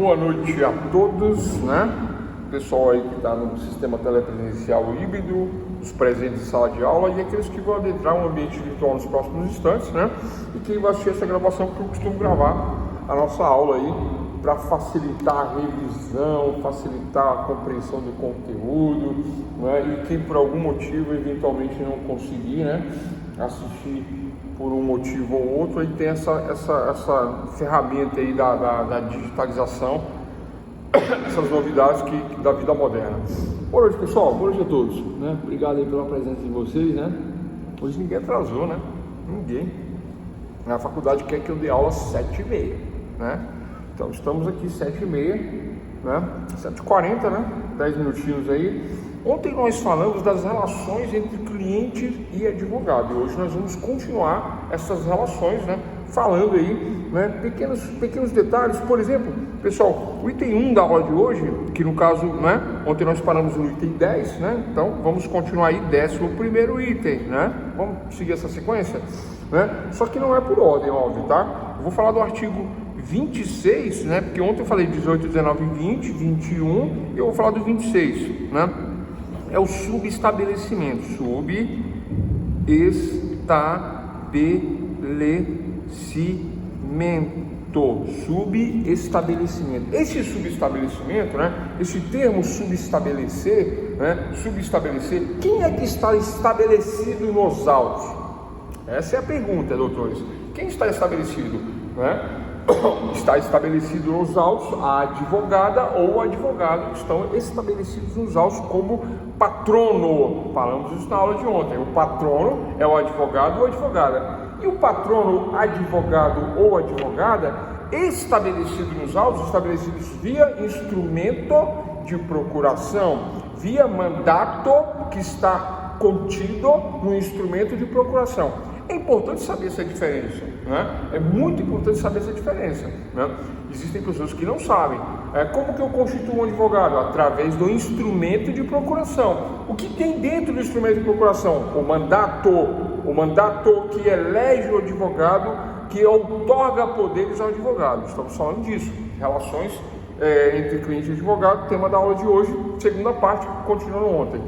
Boa noite a todos, né? Pessoal aí que está no sistema telepresencial híbrido, os presentes em sala de aula e aqueles que vão adentrar um ambiente virtual nos próximos instantes, né? E quem vai assistir essa gravação, que eu costumo gravar a nossa aula aí para facilitar a revisão, facilitar a compreensão do conteúdo, né? E quem por algum motivo eventualmente não conseguir, né, assistir por um motivo ou outro, aí tem essa ferramenta aí da digitalização, essas novidades da vida moderna. Boa noite, pessoal, boa noite a todos, né? Obrigado aí pela presença de vocês, né? Hoje ninguém atrasou, né? Ninguém. A faculdade quer que eu dê aula às 7h30, né? Então estamos aqui 7h30, né? 7h40, né? 10 minutinhos aí. Ontem nós falamos das relações entre cliente e advogado, e hoje nós vamos continuar essas relações, né? Falando aí, né? Pequenos detalhes. Por exemplo, pessoal, o item 1 da aula de hoje, que no caso, né? Ontem nós paramos no item 10, né? Então vamos continuar aí, 11º item, né? Vamos seguir essa sequência, né? Só que não é por ordem, óbvio, tá? Eu vou falar do artigo 26, né? Porque ontem eu falei 18, 19, 20, 21, e eu vou falar do 26, né? É o subestabelecimento. Subestabelecimento. Esse subestabelecimento, né? Esse termo subestabelecer, né? Subestabelecer, quem é que está estabelecido nos autos? Essa é a pergunta, doutores. Quem está estabelecido, né? Está estabelecido nos autos, a advogada ou o advogado estão estabelecidos nos autos como patrono. Falamos isso na aula de ontem. O patrono é o advogado ou a advogada. E o patrono, advogado ou advogada, estabelecido nos autos, estabelecidos via instrumento de procuração, via mandato que está contido no instrumento de procuração. É importante saber essa diferença, né? É muito importante saber essa diferença, né? Existem pessoas que não sabem. Como que eu constituo um advogado? Através do instrumento de procuração. O que tem dentro do instrumento de procuração? O mandato que elege o advogado, que outorga poderes ao advogado. Estamos falando disso. Relações entre cliente e advogado, tema da aula de hoje, segunda parte, continuando ontem.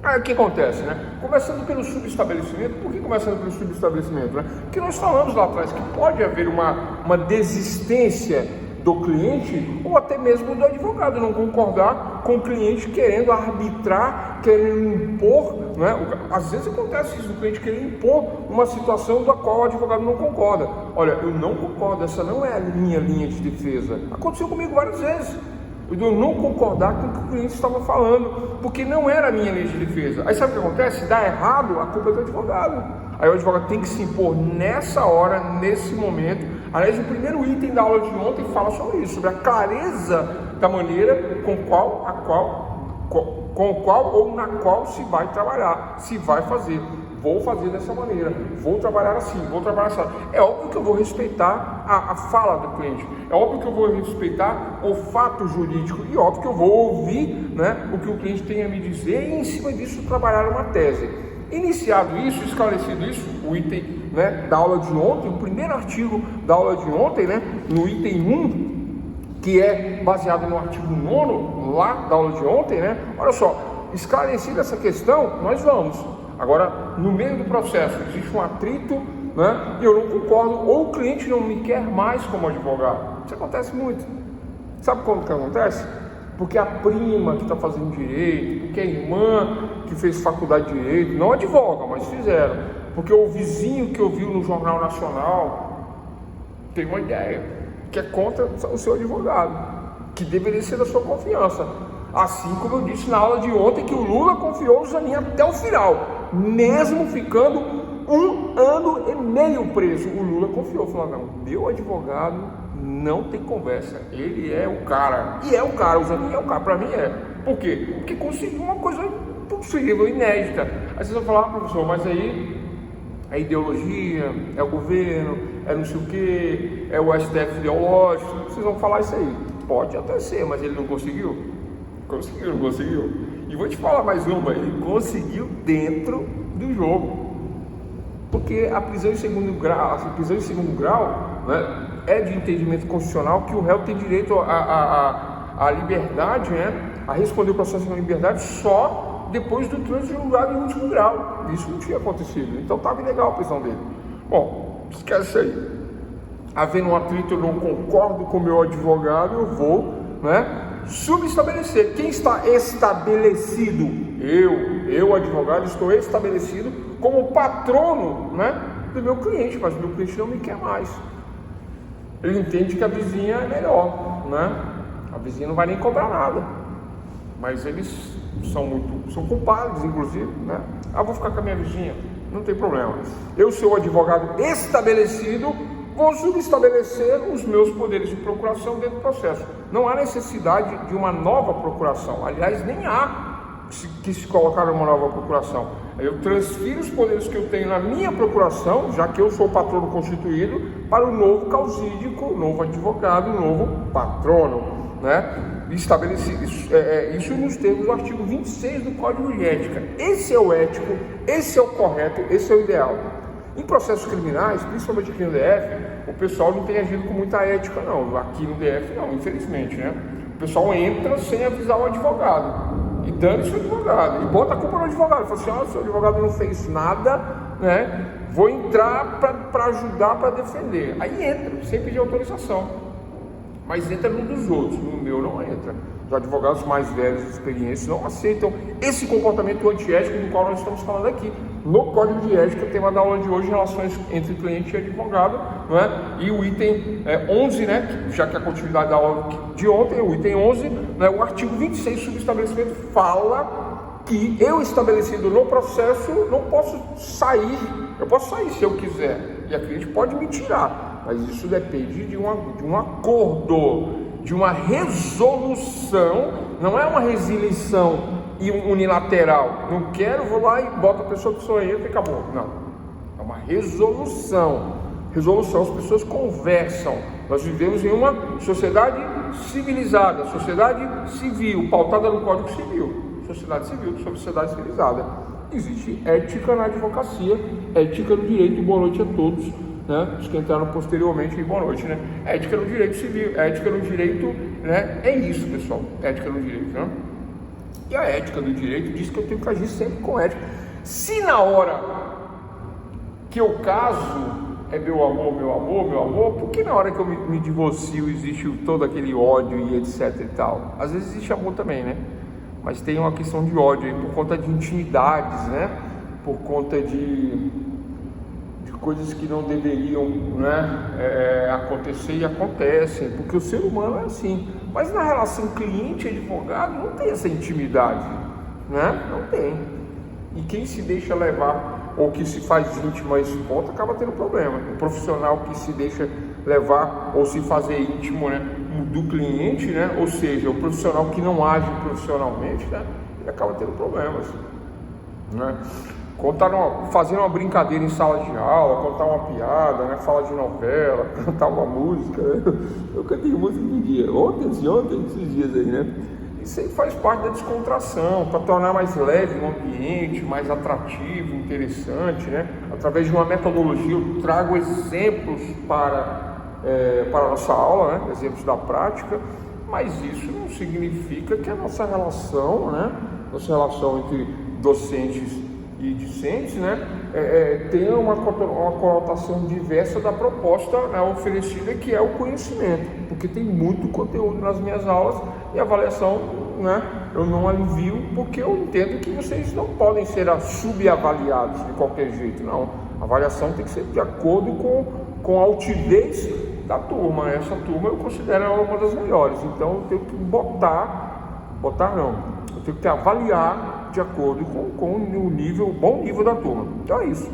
Aí o que acontece, né? Começando pelo subestabelecimento. Por que começando pelo subestabelecimento, né? Porque nós falamos lá atrás que pode haver uma desistência do cliente ou até mesmo do advogado não concordar com o cliente querendo arbitrar, querendo impor, né? Às vezes acontece isso, o cliente querer impor uma situação da qual o advogado não concorda. Olha, eu não concordo, essa não é a minha linha de defesa. Aconteceu comigo várias vezes. Eu não concordar com o que o cliente estava falando, porque não era a minha lei de defesa. Aí sabe o que acontece? Dá errado, a culpa é do advogado. Aí o advogado tem que se impor nessa hora, nesse momento. Aliás, o primeiro item da aula de ontem fala sobre isso, sobre a clareza da maneira com o qual ou na qual se vai trabalhar, se vai fazer. Vou fazer dessa maneira, vou trabalhar assim, vou trabalhar assim. É óbvio que eu vou respeitar a fala do cliente, é óbvio que eu vou respeitar o fato jurídico e óbvio que eu vou ouvir, né, o que o cliente tem a me dizer e em cima disso trabalhar uma tese. Iniciado isso, esclarecido isso, o item, né, da aula de ontem, o primeiro artigo da aula de ontem, né, no item 1, que é baseado no artigo 9 lá da aula de ontem, né, olha só, esclarecida essa questão, nós vamos. Agora, no meio do processo, existe um atrito, né? E eu não concordo, ou o cliente não me quer mais como advogado. Isso acontece muito. Sabe como que acontece? Porque a prima que está fazendo direito, porque a irmã que fez faculdade de direito, não advoga, mas fizeram. Porque o vizinho que ouviu no Jornal Nacional tem uma ideia, que é contra o seu advogado, que deveria ser da sua confiança. Assim como eu disse na aula de ontem que o Lula confiou o Zanin até o final, mesmo ficando 1 ano e meio preso, o Lula confiou, falou, não, meu advogado não tem conversa, ele é o cara, e é o cara, o Zanin é o cara, pra mim é. Por quê? Porque conseguiu uma coisa possível, inédita. Aí vocês vão falar, professor, mas aí é ideologia, é o governo, é não sei o que, é o STF ideológico, vocês vão falar isso aí. Pode até ser, mas ele não conseguiu? Conseguiu. E vou te falar mais uma, ele conseguiu dentro do jogo. Porque a prisão em segundo grau, né, é de entendimento constitucional que o réu tem direito à liberdade, né, a responder o processo de liberdade só depois do trânsito de julgado em último grau. Isso não tinha acontecido, então estava ilegal a prisão dele. Bom, esquece aí. Havendo um atrito, eu não concordo com o meu advogado, eu vou, né, subestabelecer. Quem está estabelecido? Eu advogado, estou estabelecido como patrono, né, do meu cliente, mas o meu cliente não me quer mais. Ele entende que a vizinha é melhor, né? A vizinha não vai nem cobrar nada, mas eles são culpados, inclusive, né? Vou ficar com a minha vizinha, não tem problema. Eu, sou advogado estabelecido, vou subestabelecer os meus poderes de procuração dentro do processo. Não há necessidade de uma nova procuração. Aliás, nem há que se colocar uma nova procuração. Eu transfiro os poderes que eu tenho na minha procuração, já que eu sou o patrono constituído, para o novo causídico, o novo advogado, o novo patrono, né? Estabelecido isso nos termos do artigo 26 do Código de Ética. Esse é o ético, esse é o correto, esse é o ideal. Em processos criminais, principalmente aqui no DF, o pessoal não tem agido com muita ética, não. Aqui no DF, não, infelizmente, né? O pessoal entra sem avisar o advogado. E dane-se o advogado. E bota a culpa no advogado. Fala assim, seu advogado não fez nada, né? Vou entrar para ajudar, para defender. Aí entra, sem pedir autorização. Mas entra no dos outros, no meu não entra. Os advogados mais velhos e experientes não aceitam esse comportamento antiético do qual nós estamos falando aqui. No Código de Ética, o tema da aula de hoje, relações entre cliente e advogado, não é? E o item 11, né, já que a continuidade da aula de ontem, o item 11, né, o artigo 26 subestabelecimento fala que eu, estabelecido no processo, não posso sair. Eu posso sair se eu quiser, e a cliente pode me tirar, mas isso depende de um acordo, de uma resolução, não é uma resilição unilateral. Não quero, vou lá e boto a pessoa que sou eu e acabou. Não, é uma resolução. Resolução, as pessoas conversam. Nós vivemos em uma sociedade civilizada, sociedade civil, pautada no Código Civil. Sociedade civil, sociedade civilizada. Existe ética na advocacia, ética no direito. Boa noite a todos, né? Os que entraram posteriormente, boa noite, né? Ética no direito civil, ética no direito, né? É isso, pessoal, ética no direito, né? E a ética do direito diz que eu tenho que agir sempre com ética. Se na hora que eu caso é meu amor, por que na hora que eu me divorcio existe todo aquele ódio e etc e tal? Às vezes existe amor também, né? Mas tem uma questão de ódio aí por conta de intimidades, né? Por conta de coisas que não deveriam, né, acontecer e acontecem, porque o ser humano é assim. Mas na relação cliente-advogado não tem essa intimidade, né? Não tem. E quem se deixa levar ou que se faz íntimo a esse ponto acaba tendo problema. O profissional que se deixa levar ou se fazer íntimo, né, do cliente, né? Ou seja, o profissional que não age profissionalmente, né, ele acaba tendo problemas, né? Fazendo uma brincadeira em sala de aula, contar uma piada, né? Falar de novela, cantar uma música, né? Eu cantei música um dia, ontem, esses dias aí, né? Isso aí faz parte da descontração, para tornar mais leve o ambiente, mais atrativo, interessante, né? Através de uma metodologia, eu trago exemplos para a nossa aula, né? Exemplos da prática, mas isso não significa que a nossa relação, né? Nossa relação entre docentes e discentes, né, tem uma conotação diversa da proposta, né, oferecida, que é o conhecimento, porque tem muito conteúdo nas minhas aulas e a avaliação, né, eu não alivio porque eu entendo que vocês não podem ser subavaliados de qualquer jeito, não. A avaliação tem que ser de acordo com a altivez da turma. Essa turma eu considero ela uma das melhores, então eu tenho que eu tenho que avaliar de acordo com o bom nível da turma. Então é isso.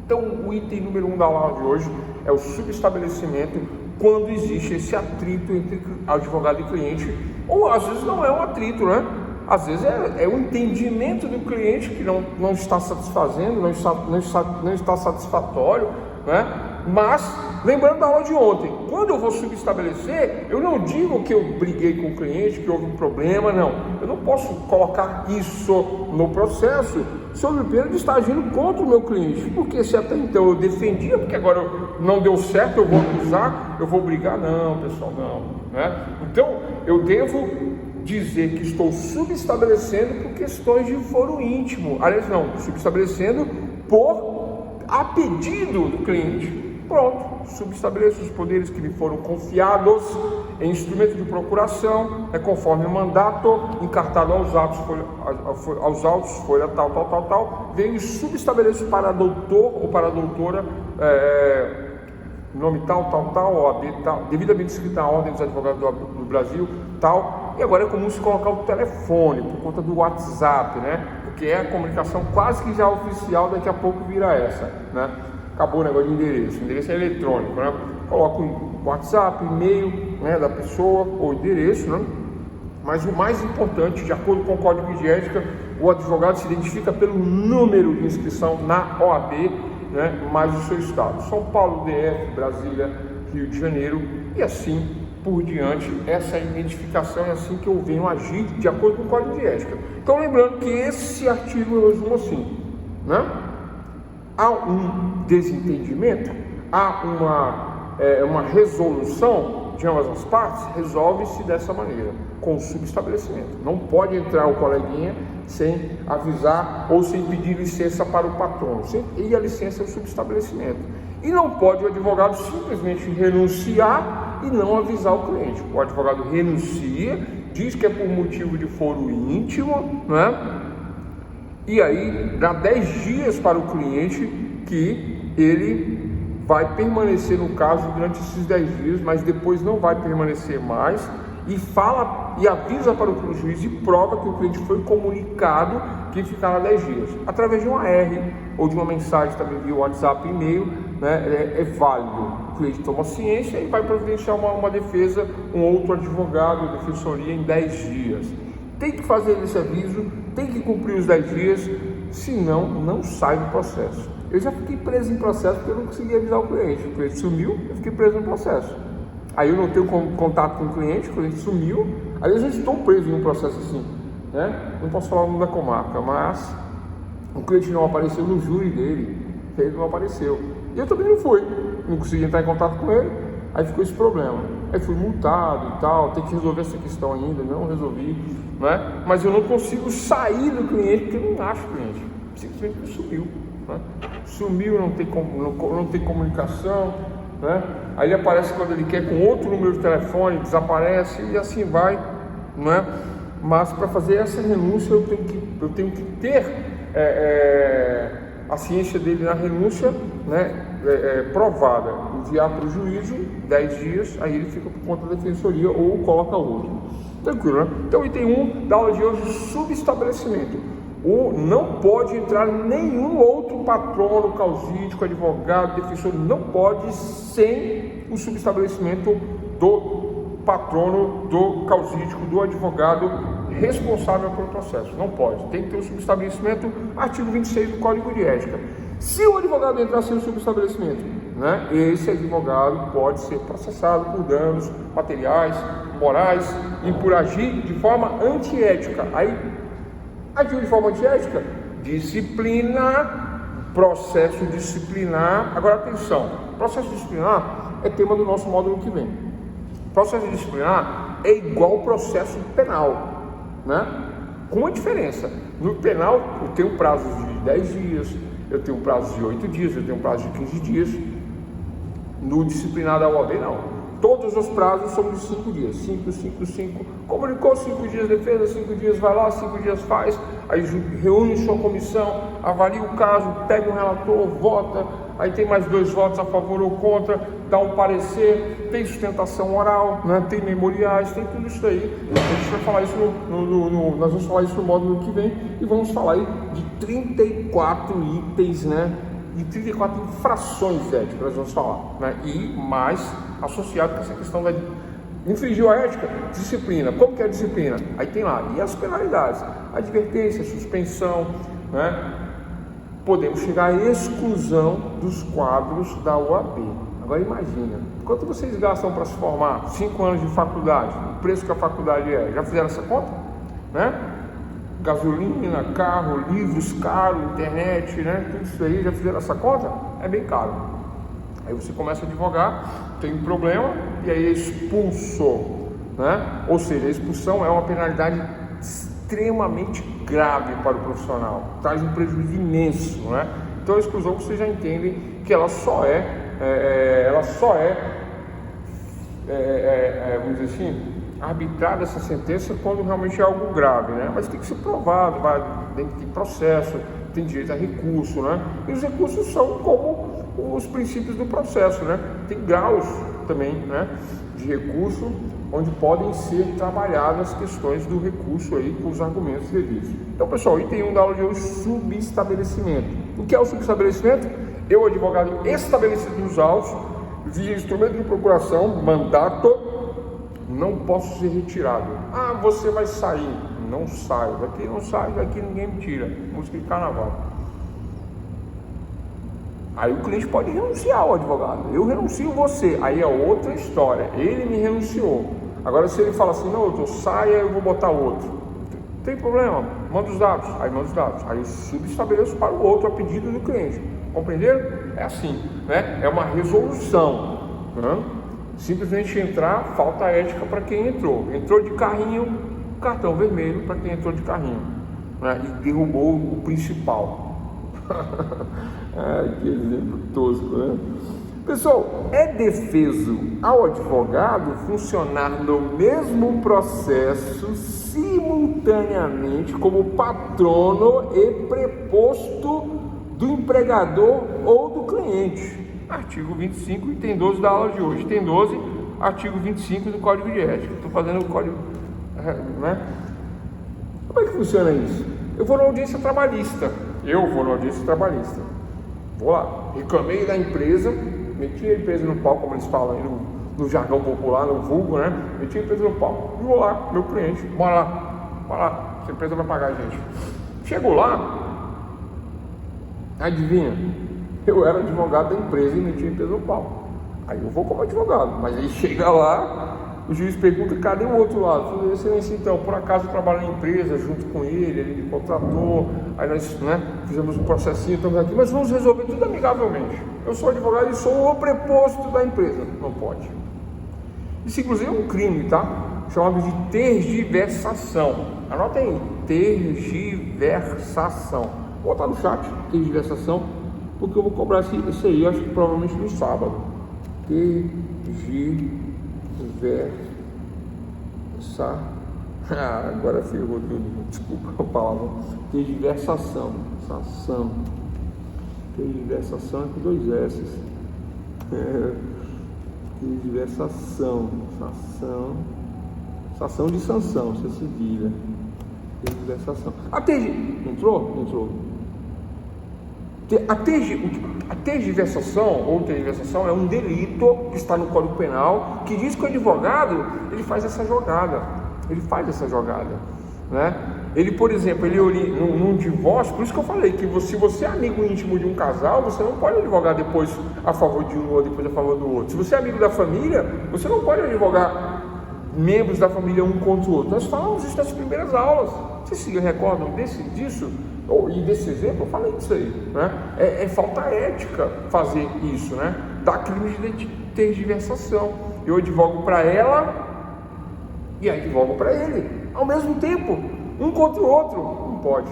Então o item número 1 da aula de hoje é o subestabelecimento quando existe esse atrito entre advogado e cliente, ou às vezes não é um atrito, né? Às vezes é o entendimento do cliente que não está satisfazendo, não está satisfatório, né? Mas, lembrando da aula de ontem, quando eu vou subestabelecer, eu não digo que eu briguei com o cliente, que houve um problema, não. Eu não posso colocar isso no processo sob pena de estar agindo contra o meu cliente, porque se até então eu defendia, porque agora não deu certo, eu vou acusar, eu vou brigar, não, pessoal, não, né? Então, eu devo dizer que estou subestabelecendo por questões de foro íntimo, aliás, não, subestabelecendo a pedido do cliente. Pronto, subestabeleço os poderes que me foram confiados em instrumento de procuração, conforme o mandato, encartado aos autos, folha tal, venho e subestabeleço para doutor ou para doutora, nome tal, OAB tal, devidamente escrita a ordem dos advogados do Brasil, tal, e agora é comum se colocar o telefone, por conta do WhatsApp, né, porque é a comunicação quase que já oficial, daqui a pouco vira essa, né. Acabou o negócio de endereço é eletrônico, né? Coloca o WhatsApp, e-mail, né, da pessoa, ou endereço, né? Mas o mais importante, de acordo com o Código de Ética, o advogado se identifica pelo número de inscrição na OAB, né, mais o seu estado. São Paulo, DF, Brasília, Rio de Janeiro e assim por diante. Essa identificação é assim que eu venho agir de acordo com o Código de Ética. Então, lembrando que esse artigo eu resumo assim, né? Há um desentendimento, há uma resolução de ambas as partes, resolve-se dessa maneira, com o subestabelecimento. Não pode entrar o coleguinha sem avisar ou sem pedir licença para o patrono, e a licença é o subestabelecimento. E não pode o advogado simplesmente renunciar e não avisar o cliente. O advogado renuncia, diz que é por motivo de foro íntimo, né? E aí dá 10 dias para o cliente que ele vai permanecer no caso durante esses 10 dias, mas depois não vai permanecer mais, e fala e avisa para o juiz e prova que o cliente foi comunicado que ficará 10 dias, através de uma R ou de uma mensagem também via WhatsApp, e-mail, né, é válido. O cliente toma ciência e vai providenciar uma defesa, um outro advogado, defensoria em 10 dias. Tem que fazer esse aviso, tem que cumprir os 10 dias, senão não sai do processo. Eu já fiquei preso em processo porque eu não consegui avisar o cliente sumiu, eu fiquei preso no processo. Aí eu não tenho contato com o cliente sumiu, aí eu já estou preso em um processo assim, né? Não posso falar o nome da comarca, mas o cliente não apareceu no júri dele, ele não apareceu. E eu também não fui, não consegui entrar em contato com ele, aí ficou esse problema. Aí fui multado e tal, tem que resolver essa questão ainda, não resolvi, né? Mas eu não consigo sair do cliente porque eu não acho o cliente, simplesmente sumiu, né? Sumiu, não tem comunicação, né? Aí ele aparece quando ele quer com outro número de telefone, desaparece e assim vai, né? Mas para fazer essa renúncia eu tenho que ter a ciência dele na renúncia, né, provada, enviar para o juízo 10 dias, aí ele fica por conta da defensoria ou coloca outro. Tranquilo, né? Então, item 1 da aula de hoje, subestabelecimento. Não pode entrar nenhum outro patrono, causídico, advogado, defensor, não pode sem o subestabelecimento do patrono, do causídico, do advogado responsável pelo processo. Não pode, tem que ter o subestabelecimento, artigo 26 do Código de Ética. Se o advogado entrar sem o subestabelecimento, né, esse advogado pode ser processado por danos materiais, morais e por agir de forma antiética. Aí, agir de forma antiética, disciplina, processo disciplinar. Agora atenção, processo disciplinar é tema do nosso módulo que vem. Processo disciplinar é igual ao processo penal, né? Com uma diferença. No penal eu tenho prazo de 10 dias, eu tenho um prazo de 8 dias, eu tenho um prazo de 15 dias. No disciplinar da OAB não. Todos os prazos são de 5 dias. 5. Comunicou 5 dias defesa, 5 dias vai lá, 5 dias faz. Aí reúne sua comissão, avalia o caso, pega um relator, vota. Aí tem mais 2 votos a favor ou contra, dá um parecer, tem sustentação oral, né? Tem memoriais, tem tudo isso aí. A gente vai falar isso nós vamos falar isso no módulo que vem e vamos falar aí de 34 itens, né? De 34 infrações éticas nós vamos falar, né? E mais associado com essa questão da infringiu a ética, disciplina. Como que é a disciplina? Aí tem lá, e as penalidades, advertência, suspensão, né? podemos chegar à exclusão dos quadros da OAB. Agora imagina, quanto vocês gastam para se formar? 5 anos de faculdade, o preço que a faculdade é, já fizeram essa conta? Né? Gasolina, carro, livros caros, internet, né? Tudo isso aí, já fizeram essa conta? É bem caro. Aí você começa a advogar, tem um problema e aí é expulso, né? Ou seja, a expulsão é uma penalidade extremamente grave para o profissional, traz um prejuízo imenso, né? Então a exclusão, vocês já entendem que ela só é vamos dizer assim, arbitrada essa sentença quando realmente é algo grave, né? Mas tem que ser provado, vai dentro de processo, tem direito a recurso, né? E os recursos são como os princípios do processo, né? Tem graus também, né, de recurso, onde podem ser trabalhadas as questões do recurso aí com os argumentos devidos. Então, pessoal, item 1 da aula de hoje, subestabelecimento. O que é o subestabelecimento? Eu, advogado estabelecido nos autos, via instrumento de procuração, mandato, não posso ser retirado. Ah, você vai sair. Não saio. Daqui não saio, daqui ninguém me tira. Música de carnaval. Aí o cliente pode renunciar ao advogado. Eu renuncio você. Aí é outra história. Ele me renunciou. Agora se ele fala assim, não, eu saia, eu vou botar outro. Não tem problema, manda os dados. Aí manda os dados. Aí eu subestabeleço para o outro a pedido do cliente. Compreenderam? É assim, né? É uma resolução, né? Simplesmente entrar, falta ética para quem entrou. Entrou de carrinho, cartão vermelho para quem entrou de carrinho, né? E derrubou o principal. Ai, que exemplo tosco, né? Pessoal, é defeso ao advogado funcionar no mesmo processo simultaneamente como patrono e preposto do empregador ou do cliente. Artigo 25, item 12 da aula de hoje. Item 12, artigo 25 do Código de Ética. Estou fazendo o código, né? Como é que funciona isso? Eu vou na audiência trabalhista. Vou lá, reclamei da empresa, meti a empresa no pau, como eles falam aí no jargão popular, no vulgo, né? Meti a empresa no pau. E vou lá, meu cliente, bora lá, essa empresa vai pagar a gente. Chegou lá, adivinha? Eu era advogado da empresa e meti a empresa no pau. Aí eu vou como advogado, mas aí chega lá, o juiz pergunta, cadê o outro lado? Eu falei, excelência, então, por acaso eu trabalho na empresa junto com ele me contratou, aí nós, né, fizemos um processinho, estamos aqui, mas vamos resolver tudo amigavelmente. Eu sou advogado e sou o preposto da empresa. Não pode. Isso inclusive é um crime, tá? Chamado de tergiversação. Anota aí, tergiversação. Vou botar no chat, tergiversação, porque eu vou cobrar isso aí, eu acho que provavelmente no sábado. Agora ferrou tudo, desculpa a palavra. Tergiversação. Tergiversação é com 2 S. Tergiversação. Sação de sanção, se cedilha. Tergiversação. Entrou? A tergiversação ou tergiversação é um delito que está no Código Penal, que diz que o advogado ele faz essa jogada, né? Ele, por exemplo, num divórcio, por isso que eu falei que se você é amigo íntimo de um casal, você não pode advogar depois a favor de um ou depois a favor do outro. Se você é amigo da família, você não pode advogar membros da família um contra o outro. Nós falamos isso nas primeiras aulas. Vocês se recordam disso? E desse exemplo, eu falei disso aí, né? É falta ética fazer isso, né? Dá crime de tergiversação. Eu advogo para ela e advogo para ele, ao mesmo tempo, um contra o outro. Não pode.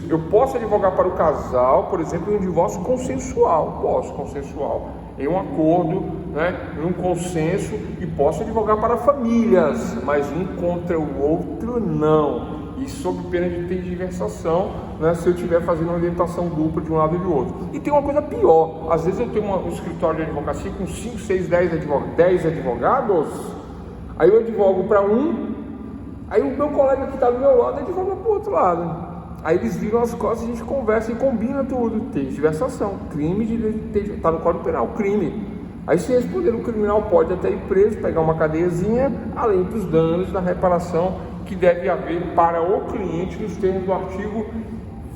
Eu posso advogar para o casal, por exemplo, em um divórcio consensual. Consensual, em um acordo, né? Em um consenso, e posso advogar para famílias, mas um contra o outro não. E sob pena de tergiversação, né, se eu estiver fazendo uma orientação dupla de um lado e do outro. E tem uma coisa pior, às vezes eu tenho um escritório de advocacia com 5, 6, 10 advogados, aí eu advogo para um, aí o meu colega que está do meu lado advoga para o outro lado. Aí eles viram as costas, a gente conversa e combina tudo. Tergiversação, crime está no Código Penal, crime. Aí se responder, o criminal pode até ir preso, pegar uma cadeiazinha, além dos danos da reparação que deve haver para o cliente nos termos do artigo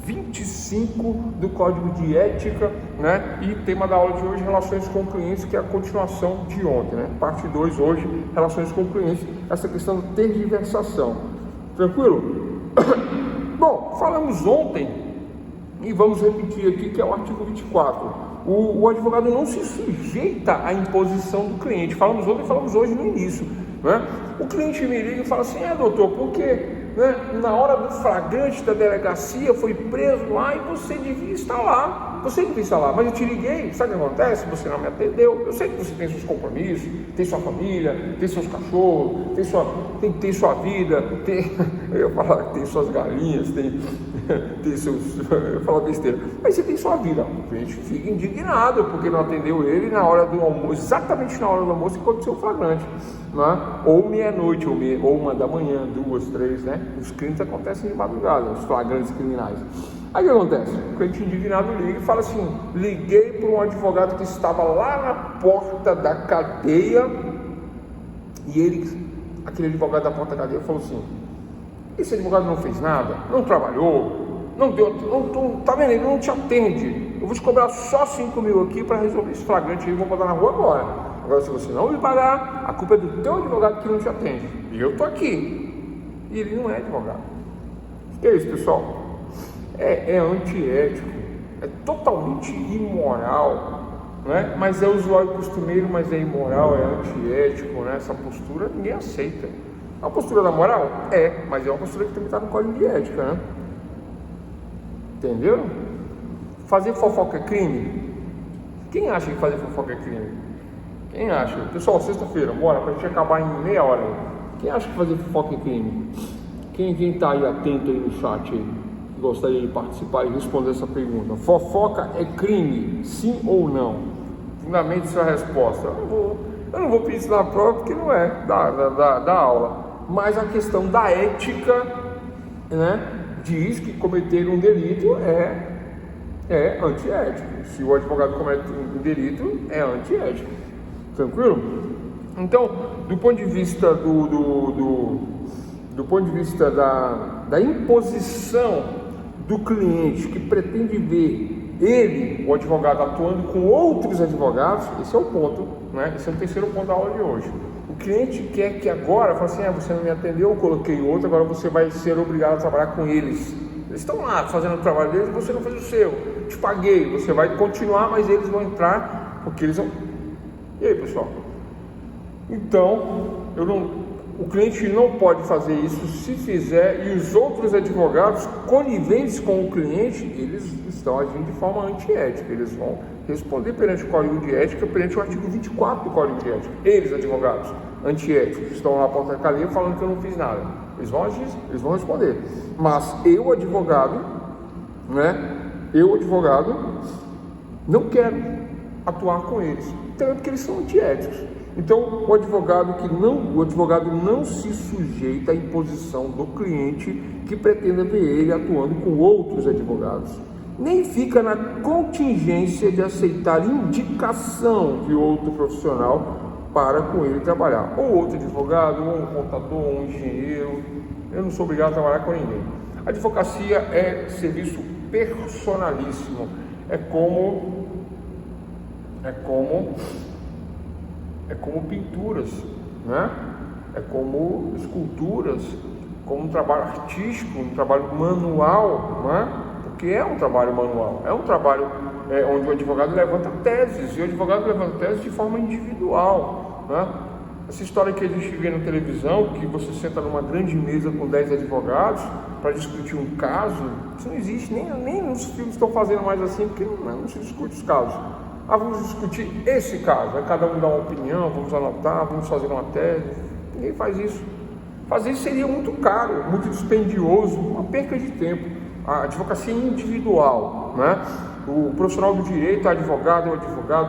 25 5 do Código de Ética, né? E tema da aula de hoje, relações com clientes, que é a continuação de ontem, né? Parte 2 hoje, relações com clientes, essa questão da tergiversação. Tranquilo? Bom, falamos ontem e vamos repetir aqui, que é o artigo 24. O advogado não se sujeita à imposição do cliente. Falamos ontem e falamos hoje no início, né? O cliente me liga e fala assim: doutor, porque, né, na hora do flagrante da delegacia foi preso lá e você devia estar lá. Você devia estar lá, mas eu te liguei, sabe o que acontece? Você não me atendeu. Eu sei que você tem seus compromissos, tem sua família, tem seus cachorros, tem sua vida, eu ia falar que tem suas galinhas, tem seus, eu ia falar besteira, mas você tem sua vida. O cliente fica indignado porque não atendeu ele na hora do almoço, exatamente na hora do almoço que aconteceu o flagrante, né? Ou meia-noite, ou 1h, 2, 3, né? Os crimes acontecem de madrugada, os flagrantes criminais. Aí o que acontece? O cliente indignado liga e fala assim: liguei para um advogado que estava lá na porta da cadeia, e aquele advogado da porta da cadeia falou assim: esse advogado não fez nada, não trabalhou, não deu, tá vendo? Ele não te atende. Eu vou te cobrar só 5 mil aqui para resolver esse flagrante e vou botar na rua agora. Agora, se você não me pagar, a culpa é do teu advogado que não te atende. E eu tô aqui. E ele não é advogado. O que é isso, pessoal? É antiético, é totalmente imoral, né? Mas é usual e costumeiro, mas é imoral, é antiético, né? Essa postura ninguém aceita. É uma postura da moral? É, mas é uma postura que tem que estar no código de ética, né? Entendeu? Fazer fofoca é crime? Quem acha que fazer fofoca é crime? Quem acha? Pessoal, sexta-feira, bora, pra gente acabar em meia hora aí. Quem acha que fazer fofoca é crime? Quem tá aí atento aí no chat aí, que gostaria de participar e responder essa pergunta? Fofoca é crime? Sim ou não? Fundamente sua resposta. Eu não vou pedir isso na prova porque não é da aula. Mas a questão da ética, né, diz que cometer um delito é antiético. Se o advogado comete um delito, é antiético. Tranquilo? Então, do ponto de vista do ponto de vista da imposição do cliente que pretende ver ele, o advogado, atuando com outros advogados, esse é o ponto, né? Esse é o terceiro ponto da aula de hoje. O cliente quer que agora, fala assim: você não me atendeu, eu coloquei outro, agora você vai ser obrigado a trabalhar com eles. Eles estão lá fazendo o trabalho deles e você não fez o seu. Te paguei, você vai continuar, mas eles vão entrar porque eles vão... E aí, pessoal? Então, o cliente não pode fazer isso. Se fizer, e os outros advogados coniventes com o cliente, eles estão agindo de forma antiética. Eles vão responder perante o Código de Ética, perante o artigo 24 do Código de Ética. Eles, advogados antiéticos, estão lá na porta da cadeia falando que eu não fiz nada. Eles vão agir, eles vão responder. Mas eu, advogado, né? Eu, advogado, não quero atuar com eles, tanto que eles são antiéticos. Então, o advogado não se sujeita à imposição do cliente que pretenda ver ele atuando com outros advogados, nem fica na contingência de aceitar indicação de outro profissional para com ele trabalhar, ou outro advogado, ou um contador, ou um engenheiro. Eu não sou obrigado a trabalhar com ninguém. A advocacia é serviço personalíssimo, é como pinturas, né? É como esculturas, como um trabalho artístico, um trabalho manual, né? Porque é um trabalho manual, é um trabalho onde o advogado levanta teses, e o advogado levanta teses de forma individual, né? Essa história que a gente vê na televisão, que você senta numa grande mesa com 10 advogados para discutir um caso, isso não existe, nem nos filmes estão fazendo mais assim, porque não se discute os casos. Vamos discutir esse caso, aí cada um dá uma opinião, vamos anotar, vamos fazer uma tese. Ninguém faz isso. Fazer isso seria muito caro, muito dispendioso, uma perca de tempo. A advocacia é individual, né? O profissional do direito, advogado,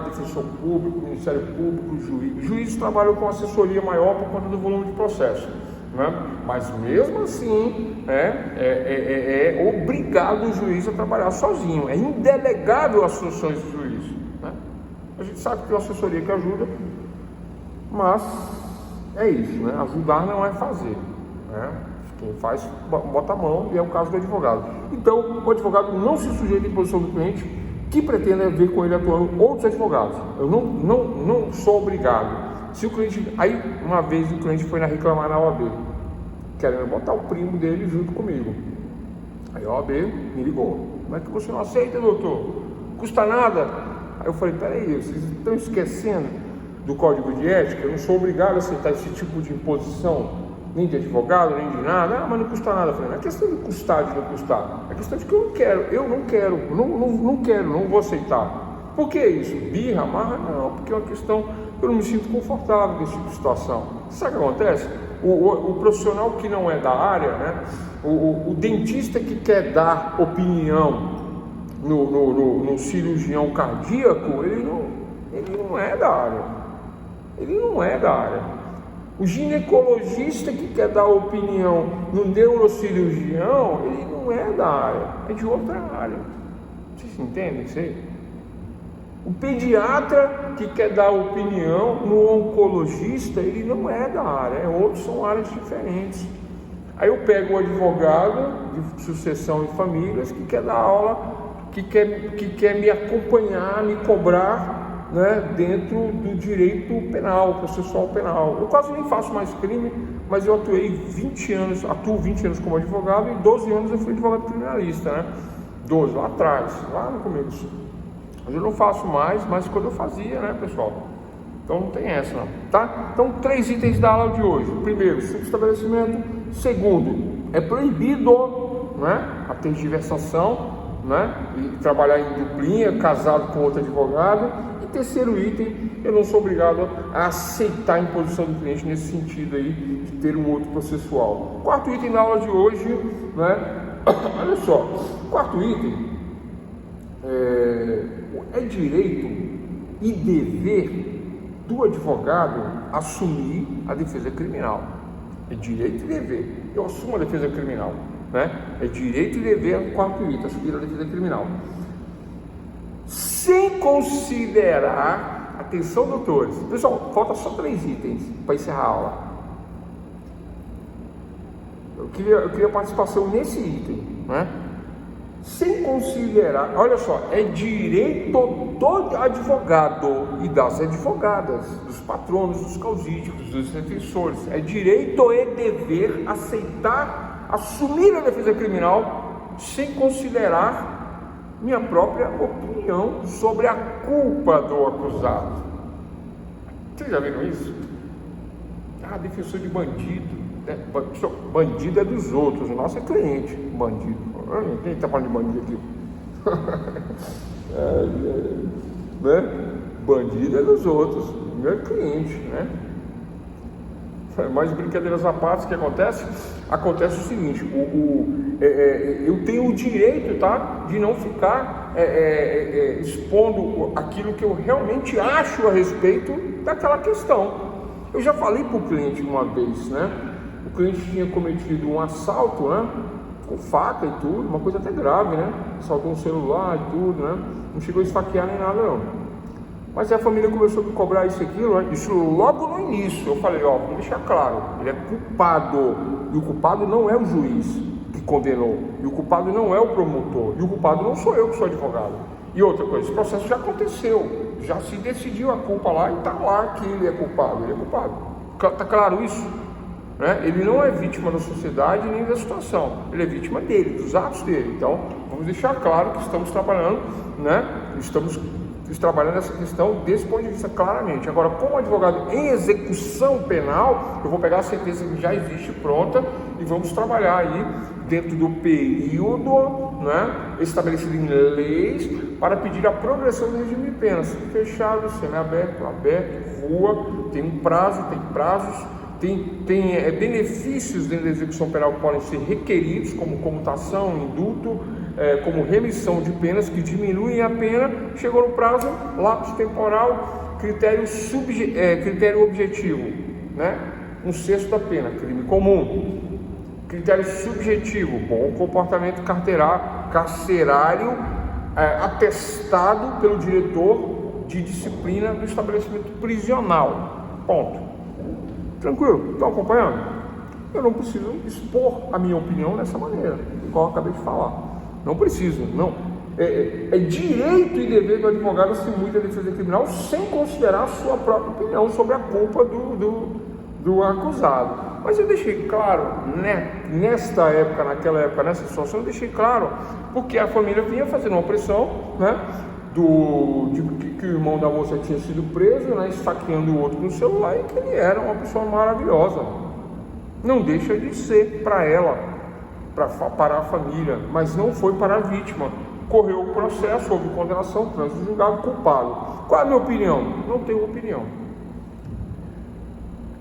defensor público, Ministério Público, juiz. Juízes trabalham com assessoria maior por conta do volume de processo, né? Mas mesmo assim, é obrigado o juiz a trabalhar sozinho. É indelegável as funções do juiz, né? A gente sabe que tem uma assessoria que ajuda, mas é isso, né? Ajudar não é fazer, né? Quem faz, bota a mão, e é o caso do advogado. Então, o advogado não se sujeita à imposição do cliente que pretenda ver com ele atuando outros advogados. Eu não sou obrigado. Se o cliente... Aí, uma vez, o cliente foi reclamar na OAB, querendo botar o primo dele junto comigo. Aí a OAB me ligou. Como é que você não aceita, doutor? Custa nada. Aí eu falei, peraí, vocês estão esquecendo do código de ética? Eu não sou obrigado a aceitar esse tipo de imposição, nem de advogado, nem de nada. Ah, mas não custa nada. Eu falei, não é questão de custar, de não custar. É questão de que eu não quero, não vou aceitar. Por que isso? Birra, amarra? Não, porque é uma questão, eu não me sinto confortável nesse tipo de situação. Sabe o que acontece? O profissional que não é da área, né? O dentista que quer dar opinião no cirurgião cardíaco, ele não é da área. Ele não é da área. O ginecologista que quer dar opinião no neurocirurgião, ele não é da área, é de outra área. Vocês entendem isso aí? O pediatra que quer dar opinião no oncologista, ele não é da área, outros são áreas diferentes. Aí eu pego o advogado de sucessão e famílias que quer dar aula, que quer me acompanhar, me cobrar, né, dentro do direito penal, processual penal. Eu quase nem faço mais crime, mas eu atuo 20 anos como advogado, e 12 anos eu fui advogado criminalista, né? 12, lá atrás, lá no começo. Mas eu não faço mais, mas quando eu fazia, né, pessoal? Então não tem essa, não, tá? Então, 3 itens da aula de hoje. Primeiro, subestabelecimento. Segundo, é proibido, né, a tergiversação, né, e trabalhar em duplinha, casado com outro advogado. E terceiro item, eu não sou obrigado a aceitar a imposição do cliente nesse sentido aí, de ter um outro processual. Quarto item da aula de hoje, né, olha só, quarto item, é direito e dever do advogado assumir a defesa criminal. É direito e dever. Eu assumo a defesa criminal, né? É direito e dever, quarto item, assumir a defesa criminal. Sem considerar, atenção, doutores, pessoal, falta só 3 itens para encerrar a aula. Eu queria participação nesse item, né? Sem considerar, olha só, é direito do advogado e das advogadas, dos patronos, dos causídicos, dos defensores, é direito e dever aceitar, assumir a defesa criminal, sem considerar minha própria opinião sobre a culpa do acusado. Vocês já viram isso? Ah, defensor de bandido, né? Bandido é dos outros, o nosso é cliente, bandido. Quem está falando de bandido aqui? Né? Bandido é dos outros, meu é cliente, né? Mas brincadeiras à parte, o que acontece? Acontece o seguinte, eu tenho o direito, tá, de não ficar expondo aquilo que eu realmente acho a respeito daquela questão. Eu já falei para o cliente uma vez, né? O cliente tinha cometido um assalto, né? Com faca e tudo, uma coisa até grave, né? Assaltou um celular e tudo, né? Não chegou a esfaquear nem nada, não. Mas a família começou a me cobrar isso e aquilo, né? Isso logo no início. Eu falei, ó, vou deixar claro, ele é culpado. E o culpado não é o juiz que condenou. E o culpado não é o promotor. E o culpado não sou eu que sou advogado. E outra coisa, esse processo já aconteceu. Já se decidiu a culpa lá e tá lá que ele é culpado. Ele é culpado. Tá claro isso? Né? Ele não é vítima da sociedade nem da situação, ele é vítima dele, dos atos dele. Então, vamos deixar claro que estamos trabalhando, né? Estamos trabalhando essa questão desse ponto de vista claramente. Agora, como advogado em execução penal, eu vou pegar a sentença que já existe pronta e vamos trabalhar aí dentro do período, né, estabelecido em leis para pedir a progressão do regime de penas, fechado, semiaberto, aberto, rua, tem um prazo, tem prazos. Tem benefícios dentro da execução penal que podem ser requeridos, como comutação, indulto, como remissão de penas que diminuem a pena. Chegou no prazo, lapso temporal, critério objetivo, né? 1/6 da pena, crime comum. Critério subjetivo, bom comportamento carcerário, atestado pelo diretor de disciplina do estabelecimento prisional. Ponto. Tranquilo? Estão acompanhando? eu não preciso expor a minha opinião dessa maneira, igual eu acabei de falar. Não preciso, não. É direito e dever do advogado assumir a defesa criminal sem considerar a sua própria opinião sobre a culpa do acusado. Mas eu deixei claro, né, nesta época, naquela época, nessa situação, eu deixei claro, porque a família vinha fazendo uma pressão, né, que o irmão da moça tinha sido preso, né, esfaqueando o outro no celular, e que ele era uma pessoa maravilhosa. Não deixa de ser para ela, para a família, mas não foi para a vítima. Correu o processo, houve condenação, trânsito julgado, culpado. Qual é a minha opinião? Não tenho opinião.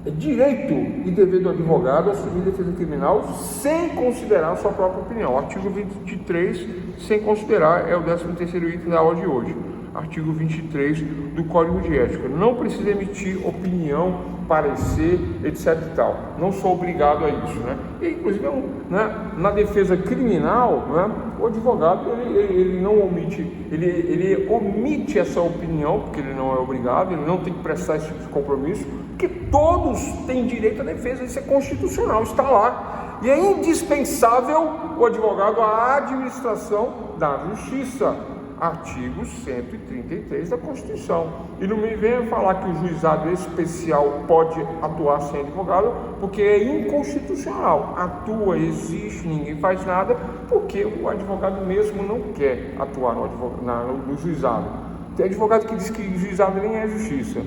É direito e dever do advogado assumir defesa criminal sem considerar a sua própria opinião. Artigo 23, sem considerar, é o 13º item da aula de hoje. Artigo 23 do Código de Ética. Não precisa emitir opinião, parecer, etc e tal. Não sou obrigado a isso, né? E, inclusive, né, na defesa criminal, né, o advogado ele não omite, ele omite essa opinião, porque ele não é obrigado, ele não tem que prestar esse tipo de compromisso, porque todos têm direito à defesa, isso é constitucional, está lá. E é indispensável o advogado à administração da justiça. Artigo 133 da Constituição. E não me venha falar que o juizado especial pode atuar sem advogado, porque é inconstitucional. Atua, existe, ninguém faz nada, porque o advogado mesmo não quer atuar no juizado. Tem advogado que diz que o juizado nem é justiça.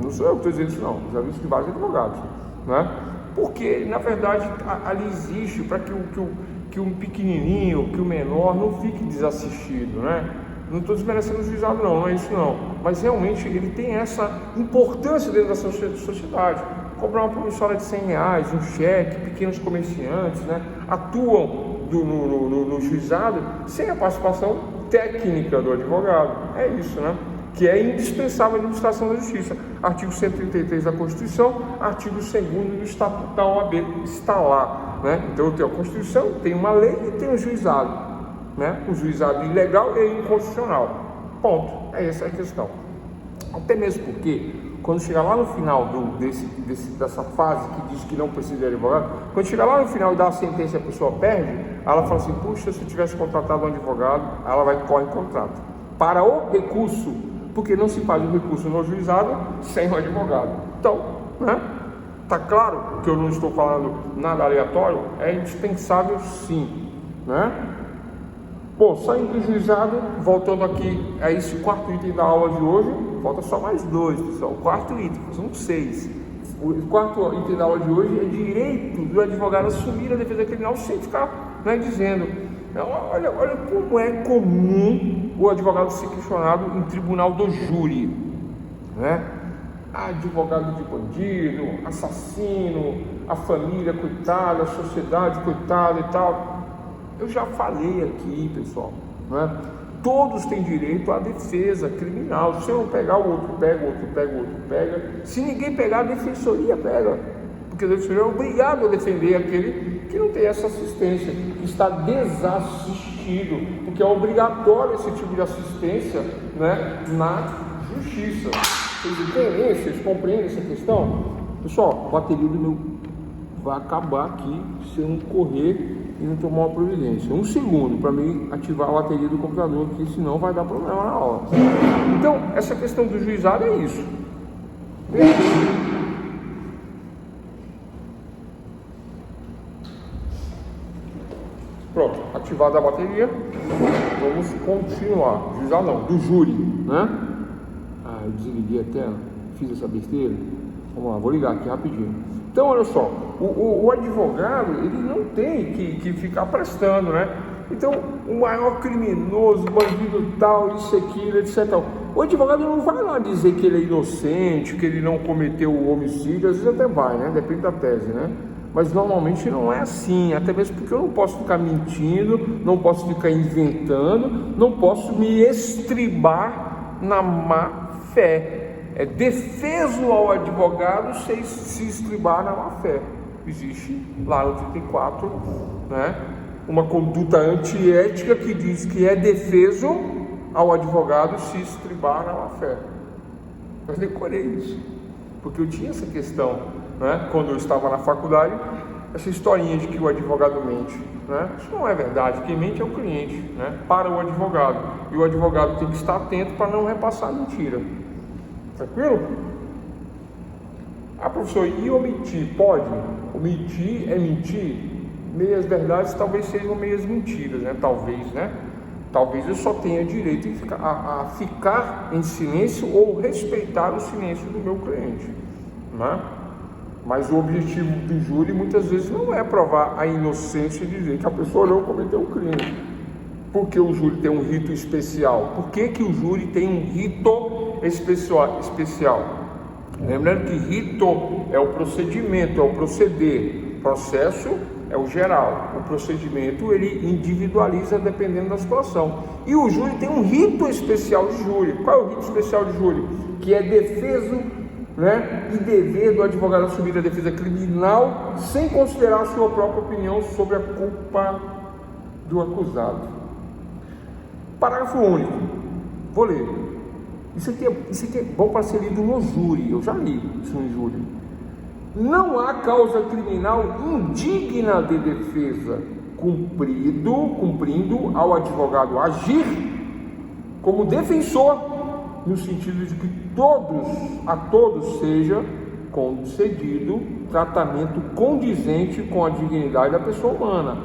Não sou eu que estou dizendo isso, não. Já vi isso de vários advogados, né? Porque, na verdade, ali existe para que um pequenininho, que o menor não fique desassistido, né? Não estou desmerecendo o juizado, não é isso não. Mas realmente ele tem essa importância dentro da sociedade. Cobrar uma promissória de R$100, um cheque, pequenos comerciantes, né? Atuam no juizado sem a participação técnica do advogado. É isso, né? Que é indispensável à administração da justiça. Artigo 133 da Constituição, artigo 2º do Estatuto da OAB está lá, né? Então eu tenho a Constituição, tenho uma lei e tenho o juizado, né? O juizado ilegal e inconstitucional. Ponto. Essa é a questão. Até mesmo porque, quando chegar lá no final dessa fase que diz que não precisa de advogado, quando chegar lá no final e dar a sentença e a pessoa perde, ela fala assim, puxa, se eu tivesse contratado um advogado, ela vai corre e contrata. Para o recurso, porque não se faz o recurso no juizado sem o advogado. Então, né? Tá claro que eu não estou falando nada aleatório, é indispensável sim, né? Bom, saindo do juizado, voltando aqui a esse quarto item da aula de hoje, falta só mais 2, pessoal. O quarto item, são 6. O quarto item da aula de hoje é direito do advogado assumir a defesa criminal sem ficar, né, dizendo. Olha como é comum o advogado ser questionado em tribunal do júri, né? Advogado de bandido, assassino, a família coitada, a sociedade coitada e tal. Eu já falei aqui, pessoal, né? Todos têm direito à defesa criminal. Se eu não pegar, o outro pega, o outro pega, o outro pega. Se ninguém pegar, a defensoria pega, porque a defensoria é obrigado a defender aquele que não tem essa assistência, que está desassistido, porque é obrigatório esse tipo de assistência, né, na justiça. Vocês entendem? Vocês compreendem essa questão? Pessoal, a bateria do meu vai acabar aqui se eu não correr e não tomar uma providência. 1 segundo para mim ativar a bateria do computador, porque senão vai dar problema na aula. Então, essa questão do juizado é isso. Pronto, ativada a bateria, vamos continuar. Juizado não, do júri, né? Eu desliguei a tela, fiz essa besteira. Vamos lá, vou ligar aqui rapidinho. Então, olha só, o advogado, ele não tem que ficar prestando, né? Então, o maior criminoso, bandido tal, isso, aquilo, etc. O advogado não vai lá dizer que ele é inocente, que ele não cometeu o homicídio, às vezes até vai, né? Depende da tese, né? Mas normalmente não é assim, até mesmo porque eu não posso ficar mentindo, não posso ficar inventando, não posso me estribar na má fé. É defeso ao advogado se estribar na má fé. Existe lá no 34, né, uma conduta antiética que diz que é defeso ao advogado se estribar na má fé. Eu decorei isso, porque eu tinha essa questão né, quando eu estava na faculdade, essa historinha de que o advogado mente, né? Isso não é verdade. Quem mente é o cliente, né, para o advogado. E o advogado tem que estar atento para não repassar mentira. Tranquilo? Ah, professor, e omitir? Pode? Omitir é mentir? Meias verdades talvez sejam meias mentiras, né? Talvez, né? Talvez eu só tenha direito a ficar em silêncio ou respeitar o silêncio do meu cliente, né? Mas o objetivo do júri muitas vezes não é provar a inocência e dizer que a pessoa não cometeu o crime. Por que o júri tem um rito especial? Por que o júri tem um rito especial? Lembrando que rito é o procedimento, é o proceder. Processo é o geral. O procedimento ele individualiza dependendo da situação. E o júri tem um rito especial de júri. Qual é o rito especial de júri? Que é defeso, né, e dever do advogado assumir a defesa criminal sem considerar a sua própria opinião sobre a culpa do acusado. Parágrafo único. Vou ler. Isso aqui é bom para ser lido no júri. Eu já li isso no júri. Não há causa criminal indigna de defesa, cumprindo ao advogado agir como defensor, no sentido de que a todos seja concedido tratamento condizente com a dignidade da pessoa humana,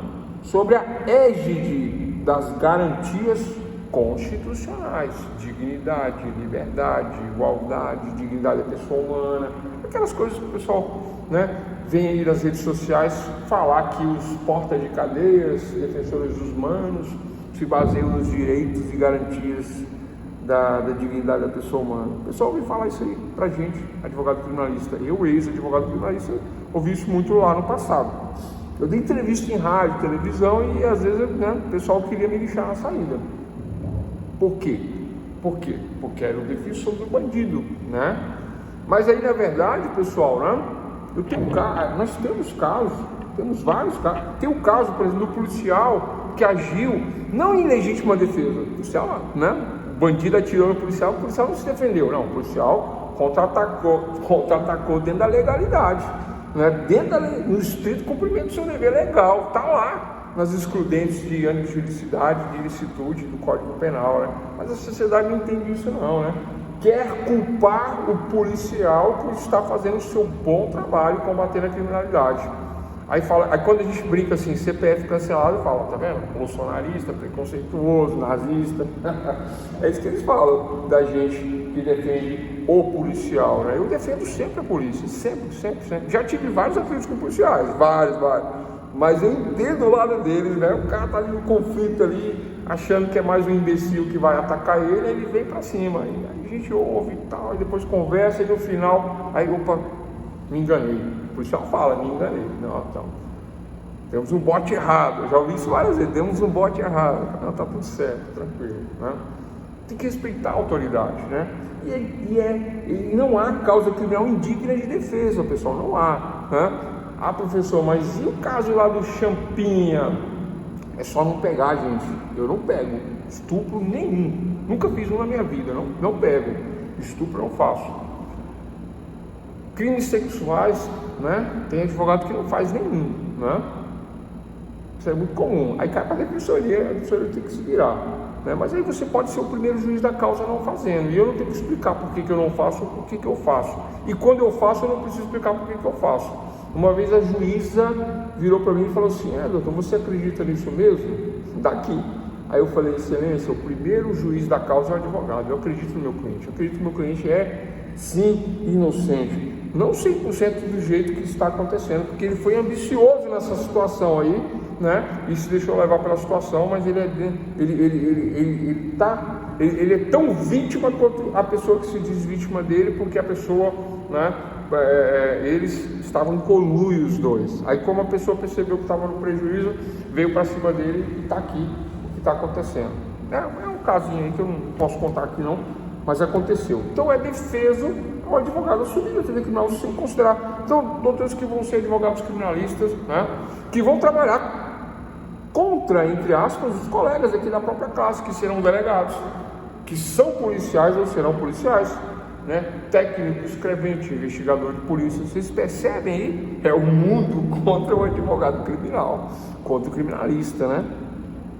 sobre a égide das garantias constitucionais: dignidade, liberdade, igualdade, dignidade da pessoa humana, aquelas coisas que o pessoal, né, vem aí nas redes sociais falar que os portas de cadeias, defensores dos humanos, se baseiam nos direitos e garantias da dignidade da pessoa humana. O pessoal ouve falar isso aí pra gente, advogado criminalista. Eu, ex-advogado criminalista, ouvi isso muito lá no passado. Eu dei entrevista em rádio, televisão e às vezes, né, o pessoal queria me lixar na saída. Por quê? Porque era o defensor do bandido, né? Mas aí, na verdade, pessoal, né, nós temos vários casos. Tem o caso, por exemplo, do policial que agiu não em legítima defesa. O policial, né, o bandido atirou no policial, o policial não se defendeu, não. O policial contra-atacou dentro da legalidade, né? No estrito cumprimento do seu dever legal, está lá nas excludentes de anijuridicidade, de ilicitude do Código Penal, né? Mas a sociedade não entende isso não, né? Quer culpar o policial por estar fazendo o seu bom trabalho combatendo a criminalidade. Aí quando a gente brinca assim, CPF cancelado, fala, tá vendo? Bolsonarista, preconceituoso, nazista. É isso que eles falam da gente que defende o policial, né? Eu defendo sempre a polícia, sempre. Já tive vários atritos com policiais, vários. Mas eu entendo o lado deles, né? O cara tá ali no conflito ali, achando que é mais um imbecil que vai atacar ele vem pra cima. Aí a gente ouve e tal, e depois conversa, e no final, aí, opa, me enganei. O policial fala, me enganei. Não, então, temos um bote errado. Eu já ouvi isso várias vezes, temos um bote errado. Não, tá tudo certo, tranquilo, né? Tem que respeitar a autoridade, né? E não há causa criminal indigna de defesa, pessoal, não há, né? Ah, professor, mas e o caso lá do Champinha? É só não pegar, gente. Eu não pego estupro nenhum. Nunca fiz um na minha vida, não pego. Estupro não faço. Crimes sexuais, né? Tem advogado que não faz nenhum, né? Isso é muito comum. Aí cai para a defensoria tem que se virar, né? Mas aí você pode ser o primeiro juiz da causa não fazendo. E eu não tenho que explicar por que eu não faço ou por que eu faço. E quando eu faço, eu não preciso explicar por que eu faço. Uma vez a juíza virou para mim e falou assim: doutor, você acredita nisso mesmo? Daqui. Aí eu falei: excelência, o primeiro juiz da causa é o advogado. Eu acredito no meu cliente. Eu acredito que o meu cliente é, sim, inocente. Não 100% do jeito que está acontecendo, porque ele foi ambicioso nessa situação aí, né? E se deixou levar pela situação, mas ele é tão vítima quanto a pessoa que se diz vítima dele, porque a pessoa, né? Eles estavam conluios os dois. Aí, como a pessoa percebeu que estava no prejuízo, veio para cima dele e está aqui o que está acontecendo. É um casinho aí que eu não posso contar aqui não, mas aconteceu. Então é defeso ao advogado assumir a defesa criminal sem considerar. Então, doutores que vão ser advogados criminalistas, né, que vão trabalhar contra, entre aspas, os colegas aqui da própria classe, que serão delegados, que são policiais ou serão policiais. né? Técnico, escrevente, investigador de polícia. Vocês percebem aí? É o mundo contra o advogado criminal, contra o criminalista, né?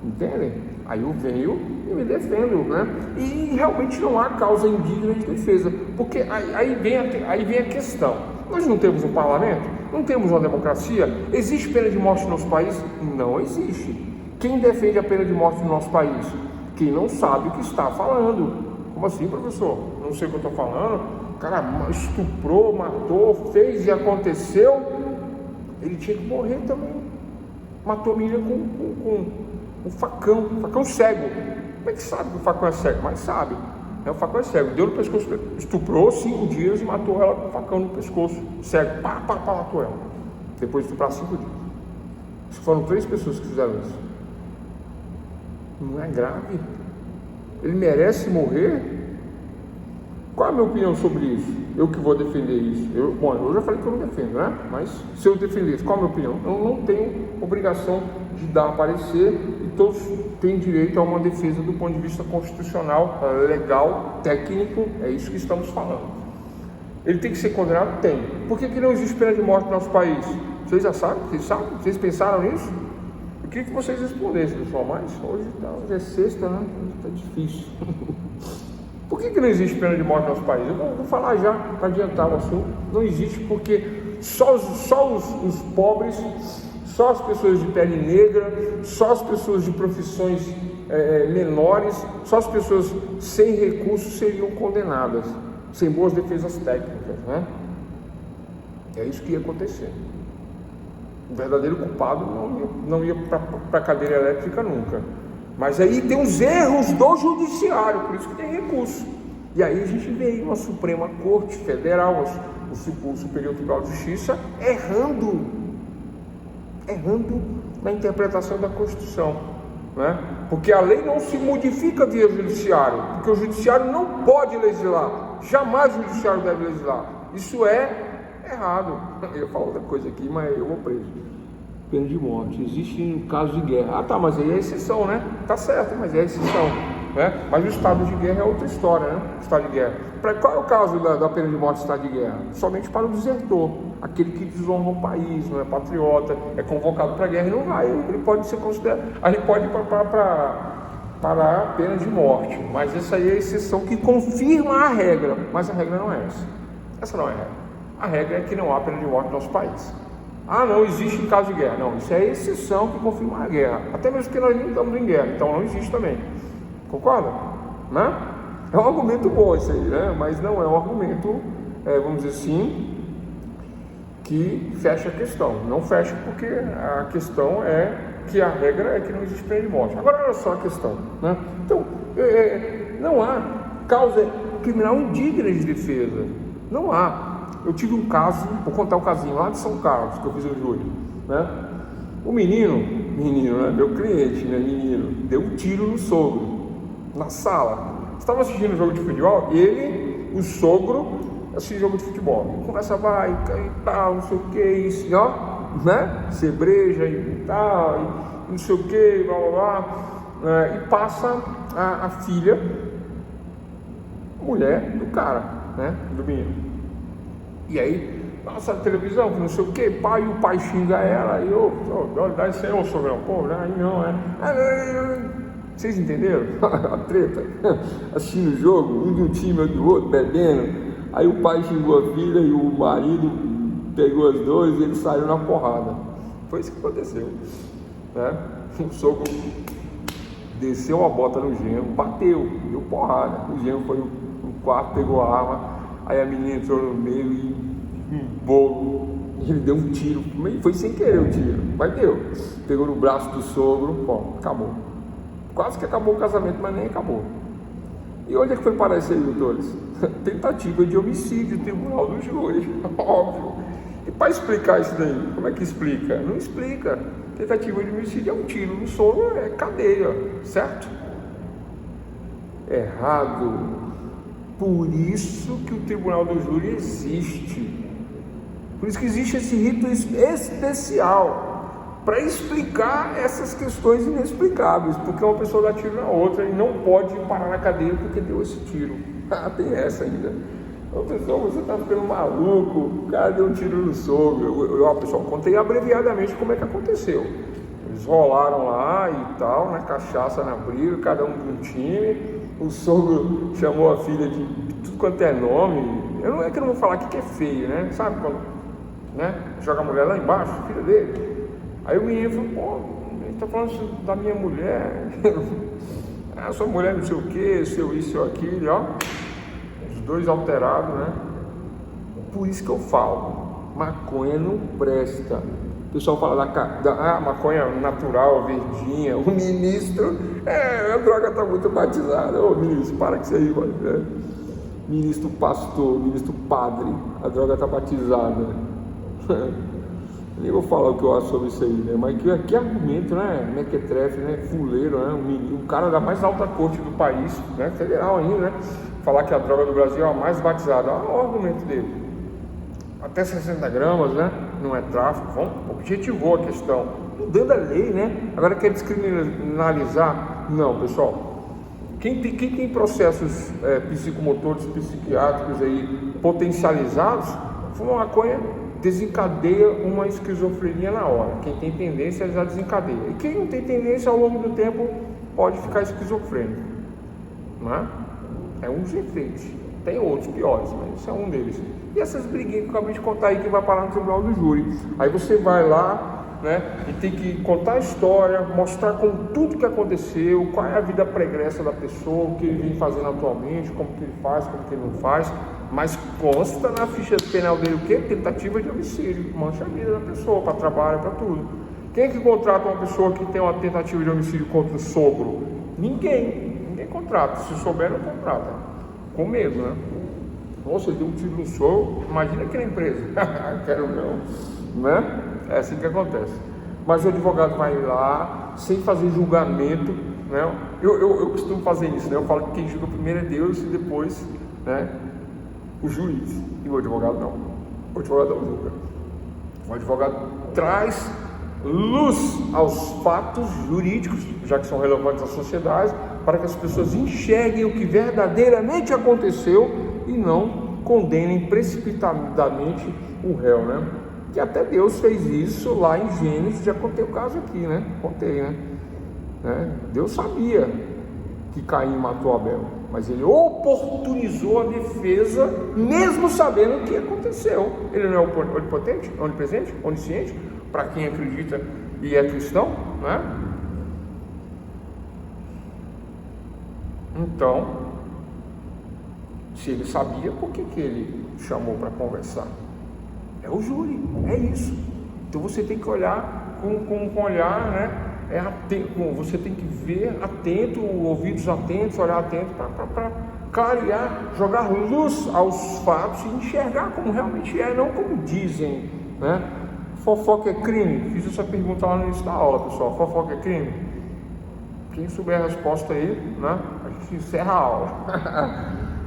Entendem? Aí eu venho e me defendo, né? E realmente não há causa indigna de defesa, porque aí vem a questão. Nós não temos um parlamento? Não temos uma democracia? Existe pena de morte no nosso país? Não existe. Quem defende a pena de morte no nosso país? Quem não sabe o que está falando. Como assim, professor? Não sei o que eu estou falando. O cara estuprou, matou, fez e aconteceu. Ele tinha que morrer também. Matou a menina com um facão cego. Como é que sabe que o facão é cego? Mas sabe. O facão é cego. Deu no pescoço, estuprou 5 dias e matou ela com o facão no pescoço. Cego. Matou ela. Depois de estuprar 5 dias. Foram 3 pessoas que fizeram isso. Não é grave? Ele merece morrer? Qual é a minha opinião sobre isso? Eu que vou defender isso. Eu já falei que eu não defendo, né? Mas se eu defender isso, qual é a minha opinião? Eu não tenho obrigação de dar parecer e todos têm direito a uma defesa do ponto de vista constitucional, legal, técnico, é isso que estamos falando. Ele tem que ser condenado? Tem. Por que não existe pena de morte no nosso país? Vocês já sabem? Vocês sabem? Vocês pensaram nisso? Eu queria que vocês respondessem, pessoal, mas hoje é sexta, né? Está difícil. Por que não existe pena de morte no nosso país? Eu vou falar já, para adiantar o assunto. Não existe porque só os pobres, só as pessoas de pele negra, só as pessoas de profissões menores, só as pessoas sem recursos seriam condenadas, sem boas defesas técnicas, né? É isso que ia acontecer. O verdadeiro culpado não ia para a cadeira elétrica nunca. Mas aí tem os erros do judiciário, por isso que tem recurso. E aí a gente vê aí uma Suprema Corte Federal, o Superior Tribunal de Justiça, errando na interpretação da Constituição, né? Porque a lei não se modifica via judiciário, porque o judiciário não pode legislar, jamais o judiciário deve legislar. Isso é errado. Eu falo outra coisa aqui, mas eu vou preso. Pena de morte, existe em caso de guerra. Ah tá, mas aí é exceção, né? Tá certo, mas é exceção, né? Mas o estado de guerra é outra história, né? Estado de guerra. Qual é o caso da pena de morte em estado de guerra? Somente para o desertor, aquele que desonra o país, não é patriota, é convocado para a guerra e não vai. Ele pode ser considerado, aí ele pode ir para a pena de morte, mas essa aí é a exceção que confirma a regra, mas a regra não é essa. Essa não é a regra. A regra é que não há pena de morte no nosso país. Ah, não existe em caso de guerra. Não, isso é a exceção que confirma a guerra. Até mesmo porque nós nem estamos em guerra, então não existe também. Concorda? Né? É um argumento bom isso aí, né? Mas não é um argumento, vamos dizer assim, que fecha a questão. Não fecha porque a questão é que a regra é que não existe pena de morte. Agora olha só a questão, né? Então, não há causa criminal indigna de defesa. Não há. Eu tive um caso, vou contar um casinho lá de São Carlos, que eu fiz no júri, né? O menino, né? Meu cliente, né? Menino, deu um tiro no sogro, na sala. Estava assistindo um jogo de futebol, ele, o sogro, assiste jogo de futebol. Começa, vai, e tal, não sei o que, isso, ó, né? Cebreja e tal, e não sei o que, blá blá blá, e passa a filha, mulher do cara, né? Do menino. E aí, passa a televisão, não sei o que, pai, e o pai xinga ela, e dá isso aí, ô sogrão, pô, aí não, Vocês entenderam? A treta, assistindo o jogo, um de um time, outro do outro, bebendo, aí o pai xingou a filha e o marido pegou as duas e eles saíram na porrada. Foi isso que aconteceu, né? O sogro desceu a bota no genro, bateu, deu porrada, o genro foi no quarto, pegou a arma. Aí a menina entrou no meio e um bolo, ele deu um tiro, foi sem querer o tiro, mas deu. Pegou no braço do sogro, bom, acabou. Quase que acabou o casamento, mas nem acabou. E onde é que foi parar isso aí, doutores? Tentativa de homicídio, tribunal do júri, óbvio. E para explicar isso daí, como é que explica? Não explica. Tentativa de homicídio é um tiro no sogro, é cadeia, certo? Errado. Por isso que o tribunal do júri existe. Por isso que existe esse rito especial para explicar essas questões inexplicáveis, porque uma pessoa dá tiro na outra e não pode parar na cadeia porque deu esse tiro. Tem essa ainda. Ô pessoal, você tá ficando maluco, o cara deu um tiro no sogro. Pessoal, contei abreviadamente como é que aconteceu. Eles rolaram lá e tal, na cachaça, na briga, cada um de um time. O sogro chamou a filha de tudo quanto é nome. É que eu não vou falar aqui que é feio, né? Sabe quando, né? Joga a mulher lá embaixo, filha dele. Aí o menino falou, pô, ele tá falando da minha mulher. Ah, sua mulher não sei o que, seu isso, seu aquilo, ó. Os dois alterados, né? Por isso que eu falo, maconha não presta. O pessoal fala da maconha natural, verdinha. O ministro, a droga tá muito batizada. Ô ministro, para com isso aí, mano. Né? Ministro pastor, ministro padre, a droga tá batizada. Nem vou falar o que eu acho sobre isso aí, né? Mas que argumento, né? Mequetrefe, né? Fuleiro, né? Um cara da mais alta corte do país, né? Federal ainda, né? Falar que a droga do Brasil é a mais batizada. Olha o argumento dele. Até 60 gramas, né? Não é tráfico. Objetivou a questão. Mudando a lei, né? Agora quer descriminalizar? Não, pessoal. Quem tem processos psicomotores, psiquiátricos aí potencializados, fuma maconha desencadeia uma esquizofrenia na hora. Quem tem tendência já desencadeia. E quem não tem tendência ao longo do tempo pode ficar esquizofrênico. Não é? É um dos efeitos. Tem outros piores, mas esse é um deles. E essas briguinhas que eu acabei de contar aí que vai parar no tribunal do júri. Aí você vai lá, né, e tem que contar a história, mostrar com tudo que aconteceu, qual é a vida pregressa da pessoa, o que ele vem fazendo atualmente, como que ele faz, como que ele não faz. Mas consta na ficha penal dele o quê? Tentativa de homicídio, mancha a vida da pessoa, para trabalho, para tudo. Quem é que contrata uma pessoa que tem uma tentativa de homicídio contra o sogro? Ninguém contrata. Se souber, não contrata. Com medo, né? Nossa, ele deu um tiro no sogro, imagina aquela empresa. Quero não, né? É assim que acontece. Mas o advogado vai lá, sem fazer julgamento, né? Eu costumo fazer isso, né? Eu falo que quem julga primeiro é Deus e depois, né, o juiz. E o advogado não. O advogado não julga. O advogado traz luz aos fatos jurídicos, já que são relevantes à sociedade, para que as pessoas enxerguem o que verdadeiramente aconteceu e não condenem precipitadamente o réu, né? Que até Deus fez isso lá em Gênesis, já contei o caso aqui, né? Contei, né? Deus sabia que Caim matou Abel, mas ele oportunizou a defesa, mesmo sabendo o que aconteceu. Ele não é onipotente, onipresente, onisciente, para quem acredita e é cristão, né? Então, se ele sabia, por que ele chamou para conversar? É o júri, é isso. Então você tem que olhar com um olhar, né? Você tem que ver atento, ouvidos atentos, olhar atento para clarear, jogar luz aos fatos e enxergar como realmente é, não como dizem, né? Fofoca é crime? Fiz essa pergunta lá no início da aula, pessoal. Fofoca é crime? Quem souber a resposta aí, né? A gente encerra a aula.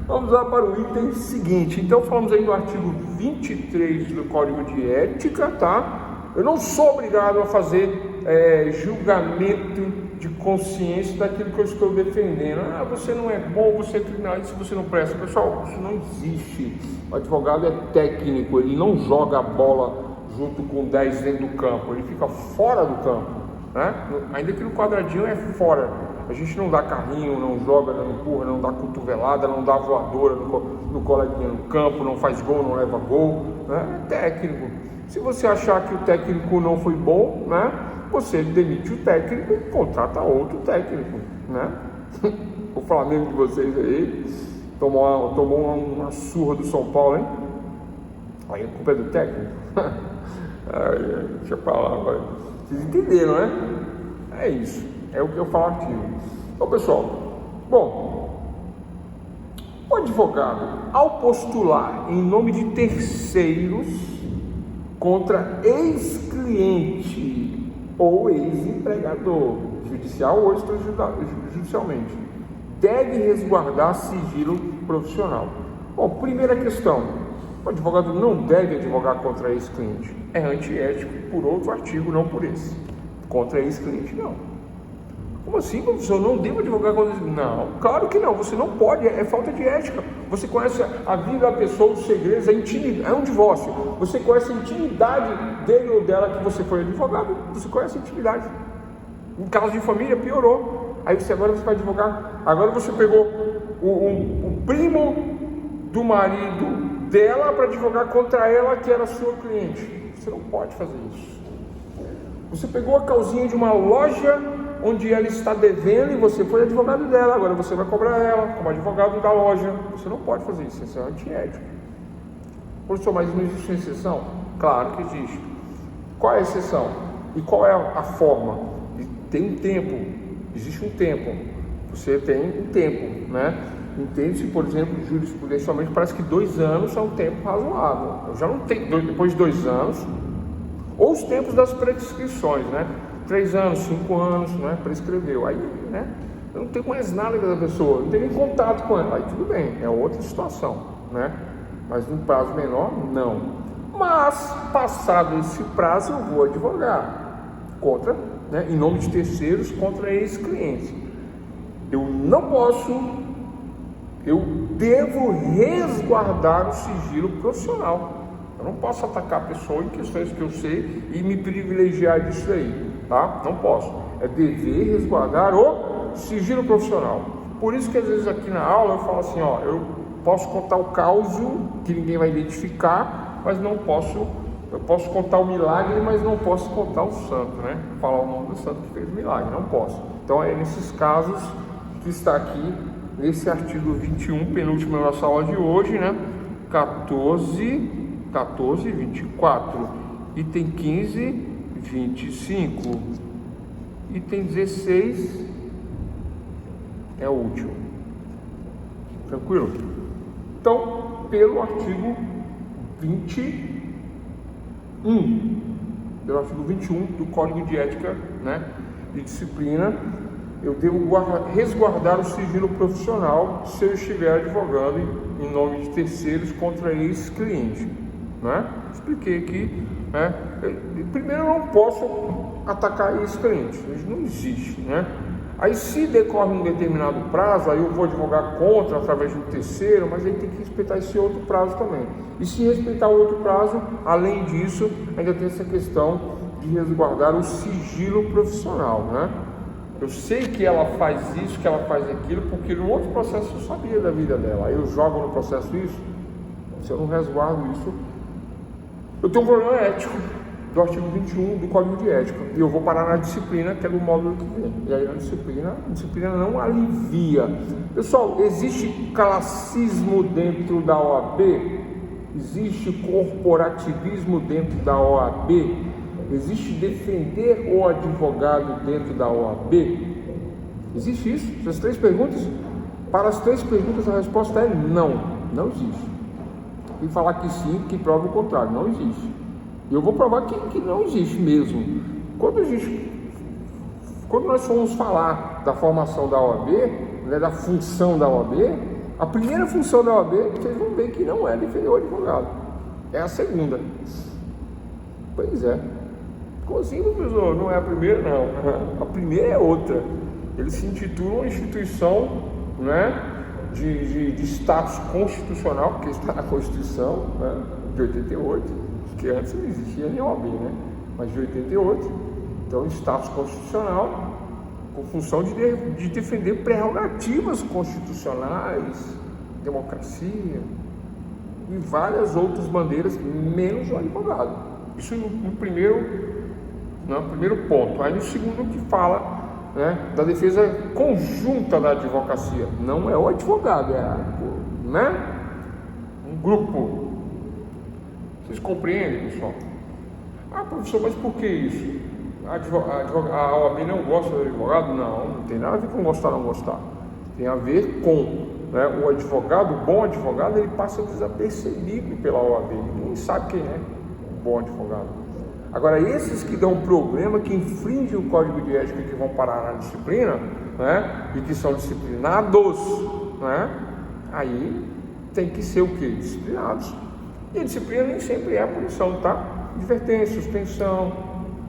Vamos lá para o item seguinte. Então falamos aí do artigo 23 do Código de Ética, tá? Eu não sou obrigado a fazer julgamento de consciência daquilo que eu estou defendendo. Ah, você não é bom, você é criminalista, você não presta. Pessoal, isso não existe. O advogado é técnico, ele não joga a bola junto com 10 dentro do campo, ele fica fora do campo, né? Ainda que no quadradinho é fora. A gente não dá carrinho, não joga, não empurra, não dá cotovelada, não dá voadora no coleguinha no campo, não faz gol, não leva gol, né? É técnico. Se você achar que o técnico não foi bom, né, você demite o técnico e contrata outro técnico, né? O Flamengo de vocês aí tomou uma surra do São Paulo, hein? Aí a culpa é do técnico. Deixa eu falar agora. Vocês entenderam, né? É isso. É o que eu falo aqui. Então, pessoal, o advogado, ao postular em nome de terceiros contra ex-cliente ou ex-empregador, judicial ou extrajudicialmente, deve resguardar sigilo profissional. Bom, primeira questão: o advogado não deve advogar contra ex-cliente. É antiético por outro artigo, não por esse. Contra ex-cliente, não. Como assim, professor? Não devo advogar quando... Não, claro que não, você não pode, é falta de ética. Você conhece a vida da pessoa, os segredos, a intimidade, é um divórcio. Você conhece a intimidade dele ou dela que você foi advogado, você conhece a intimidade. Em caso de família, piorou. Aí agora você vai advogar. Agora você pegou o primo do marido dela para advogar contra ela, que era sua cliente. Você não pode fazer isso. Você pegou a causinha de uma loja onde ela está devendo e você foi advogado dela, agora você vai cobrar ela como advogado da loja. Você não pode fazer isso, isso é antiético. Professor, mas não existe uma exceção? Claro que existe. Qual é a exceção? E qual é a forma? Tem um tempo, existe um tempo. Você tem um tempo, né? Entende-se, por exemplo, jurisprudencialmente, parece que 2 anos é um tempo razoável. Eu já não tenho, depois de 2 anos, ou os tempos das prescrições, né? 3 anos, 5 anos, né? Prescreveu. Aí, né? Eu não tenho mais nada com essa pessoa, não tenho nem contato com ela. Aí tudo bem, é outra situação, né? Mas num prazo menor, não. Mas, passado esse prazo, eu vou advogar contra, né? Em nome de terceiros, contra esse cliente. Eu não posso, eu devo resguardar o sigilo profissional. Eu não posso atacar a pessoa em questões que eu sei e me privilegiar disso aí, tá? Não posso. É dever resguardar o sigilo profissional. Por isso que às vezes aqui na aula eu falo assim, ó, eu posso contar o caos que ninguém vai identificar, mas não posso, eu posso contar o milagre, mas não posso contar o santo, né? Falar o nome do santo que fez o milagre, não posso. Então é nesses casos que está aqui, nesse artigo 21, penúltimo da nossa aula de hoje, né? 14, 24, item 15, 25, item 16 é o último. Tranquilo? Então, pelo artigo 21, pelo artigo 21 do Código de Ética, né, e Disciplina, eu devo resguardar o sigilo profissional se eu estiver advogando em nome de terceiros contra esse cliente, né? Expliquei aqui, né? Primeiro, eu não posso atacar esse cliente, isso não existe, né? Aí, se decorre um determinado prazo, aí eu vou advogar contra através de um terceiro, mas aí tem que respeitar esse outro prazo também. E se respeitar o outro prazo, além disso, ainda tem essa questão de resguardar o sigilo profissional, né? Eu sei que ela faz isso, que ela faz aquilo, porque no outro processo eu sabia da vida dela. Aí eu jogo no processo isso, se eu não resguardo isso, eu tenho um problema ético do artigo 21 do Código de Ética. E eu vou parar na disciplina, que é do módulo que vem. E aí a disciplina não alivia. Pessoal, existe classismo dentro da OAB? Existe corporativismo dentro da OAB? Existe defender o advogado dentro da OAB? Existe isso? Essas 3 perguntas? Para as 3 perguntas a resposta é não, não existe. E falar que sim, que prova o contrário, não existe. E eu vou provar que não existe mesmo. Quando nós formos falar da formação da OAB, né, da função da OAB, a primeira função da OAB, vocês vão ver que não é defender o advogado. É a segunda. Pois é. Como assim, professor? Não é a primeira? Não. A primeira é outra. Ele se intitula uma instituição, né, de status constitucional, porque está na Constituição, né, de 88, que antes não existia nem OAB, né? Mas de 88. Então, status constitucional com função de defender prerrogativas constitucionais, democracia e várias outras bandeiras, menos o advogado. Isso no primeiro ponto. Aí no segundo que fala, né, da defesa conjunta da advocacia. Não é o advogado, é, né, um grupo. Vocês compreendem, pessoal? Ah, professor, mas por que isso? A OAB não gosta do advogado? Não tem nada a ver com gostar ou não gostar. Tem a ver com, né, o advogado, o bom advogado, ele passa desapercebido pela OAB. Ninguém sabe quem é o bom advogado. Agora, esses que dão problema, que infringem o Código de Ética, que vão parar na disciplina, né, e que são disciplinados, né, aí tem que ser o quê? Disciplinados. E a disciplina nem sempre é a punição, tá? Advertência, suspensão,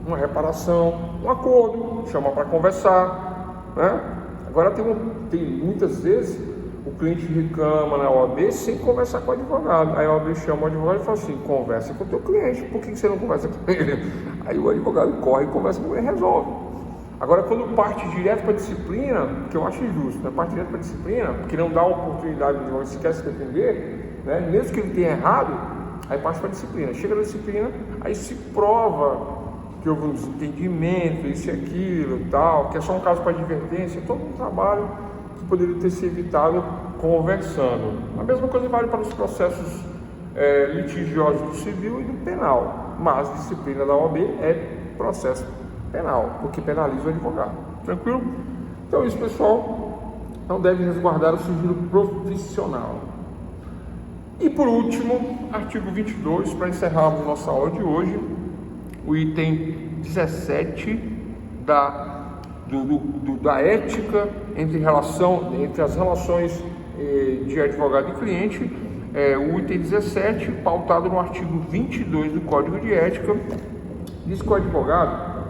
uma reparação, um acordo, chama para conversar, né? Agora tem muitas vezes o cliente reclama na OAB sem conversar com o advogado. Aí a OAB chama o advogado e fala assim: conversa com o teu cliente, por que você não conversa com ele? Aí o advogado corre e conversa com ele e resolve. Agora, quando parte direto para a disciplina, que eu acho injusto, né? Parte direto para a disciplina, porque não dá oportunidade de você quer se defender, né? Mesmo que ele tenha errado, aí parte para a disciplina. Chega na disciplina, aí se prova que houve um desentendimento, isso e aquilo, tal, que é só um caso para advertência, todo um trabalho que poderia ter sido evitado conversando. A mesma coisa vale para os processos litigiosos do civil e do penal, mas a disciplina da OAB é processo penal, porque penaliza o advogado. Tranquilo? Então isso, pessoal, não deve resguardar o sigilo profissional. E por último, artigo 22, para encerrarmos nossa aula de hoje, o item 17 da ética entre as relações de advogado e cliente, o item 17, pautado no artigo 22 do Código de Ética, diz que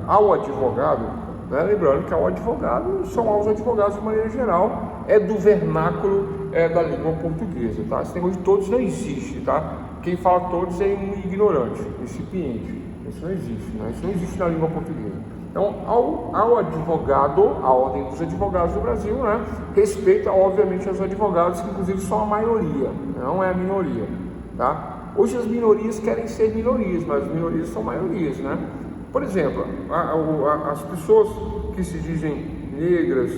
ao advogado, né, lembrando que ao advogado são aos advogados de maneira geral, é do vernáculo da língua portuguesa, tá? Esse negócio de todos não existe, tá? Quem fala todos é um ignorante, incipiente. Isso não existe, né? Isso não existe na língua portuguesa. Então, ao advogado, a ordem dos advogados do Brasil, né, respeita, obviamente, os advogados, que inclusive são a maioria, não é a minoria, tá? Hoje as minorias querem ser minorias, mas as minorias são maiorias, né? Por exemplo, as pessoas que se dizem negras,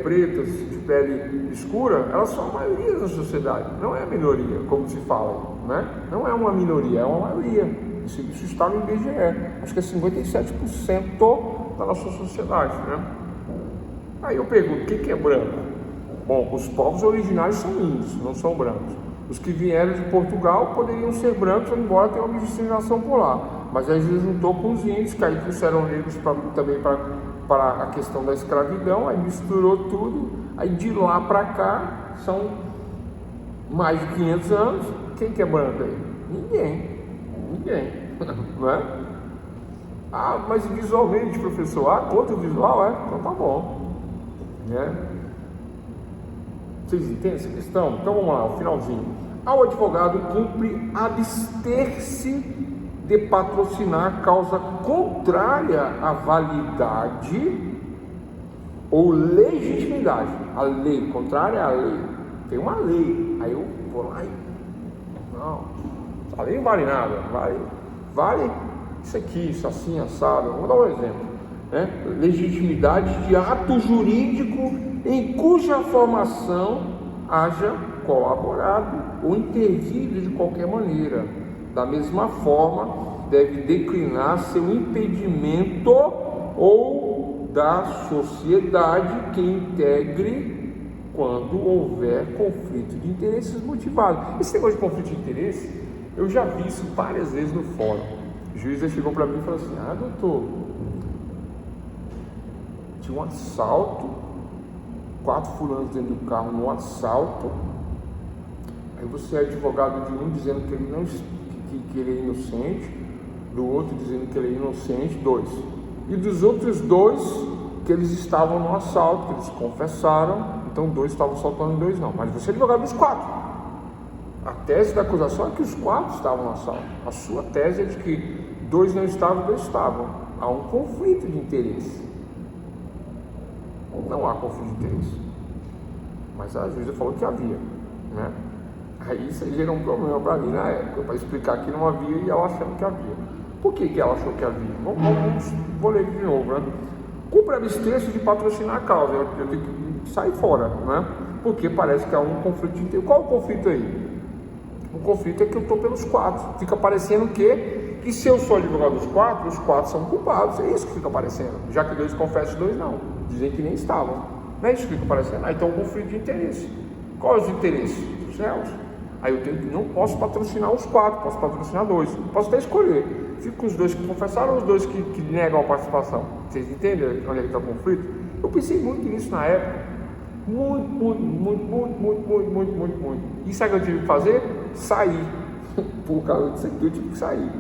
pretas, de pele escura, elas são a maioria da sociedade, não é a minoria, como se fala, né? Não é uma minoria, é uma maioria. Isso está no IBGE, acho que é 57% da nossa sociedade, né? Aí eu pergunto, o que é branco? Bom, os povos originários são índios, não são brancos. Os que vieram de Portugal poderiam ser brancos, embora tenham uma miscigenação por lá. Mas aí ele juntou com os índios, que aí trouxeram negros também para a questão da escravidão, aí misturou tudo, aí de lá para cá, são mais de 500 anos, quem que é branco aí? Ninguém, não é? Ah, mas visualmente, professor, outro visual, então tá bom, né? Vocês entendem essa questão? Então vamos lá, o finalzinho. Ao advogado cumpre abster-se de patrocinar causa contrária à validade ou legitimidade. A lei, contrária à lei. Tem uma lei, aí eu vou lá e... Não, a lei não vale nada, vale isso aqui, isso assim, assado. Vou dar um exemplo, né? Legitimidade de ato jurídico em cuja formação haja colaborado ou intervido de qualquer maneira. Da mesma forma, deve declinar seu impedimento ou da sociedade que integre quando houver conflito de interesses motivado. Esse negócio de conflito de interesse, eu já vi isso várias vezes no fórum. O juiz chegou para mim e falou assim: doutor, tinha um assalto, 4 fulanos dentro do carro no assalto, aí você é advogado de um dizendo que ele que ele é inocente, do outro dizendo que ele é inocente, 2. E dos outros 2 que eles estavam no assalto, que eles confessaram, então 2 estavam assaltando, 2 não. Mas você é advogado dos 4. A tese da acusação é que os 4 estavam no assalto. A sua tese é de que 2 não estavam, 2 estavam. Há um conflito de interesse. Não há conflito de interesse. Mas a juíza falou que havia, né? Aí isso aí gerou um problema para mim na época, para explicar que não havia e ela achando que havia. Por que ela achou que havia? Vou ler de novo, né? Cumpre abster-se de patrocinar a causa, eu tenho que sair fora, né? Porque parece que há um conflito de interesse. Qual o conflito aí? O conflito é que eu estou pelos 4. Fica parecendo que se eu sou advogado dos 4, os 4 são culpados. É isso que fica parecendo. Já que 2 confessam, 2 não. Dizem que nem estavam. Não é isso que fica parecendo. Então é um conflito de interesse. Qual é os interesses? Os réus. Aí eu não posso patrocinar os 4, posso patrocinar 2. Posso até escolher. Fico com os 2 que confessaram ou os 2 que negam a participação. Vocês entendem onde é que está o conflito? Eu pensei muito nisso na época. Muito. E sabe o que eu tive que fazer? Sair. Por causa disso aqui eu tive que sair.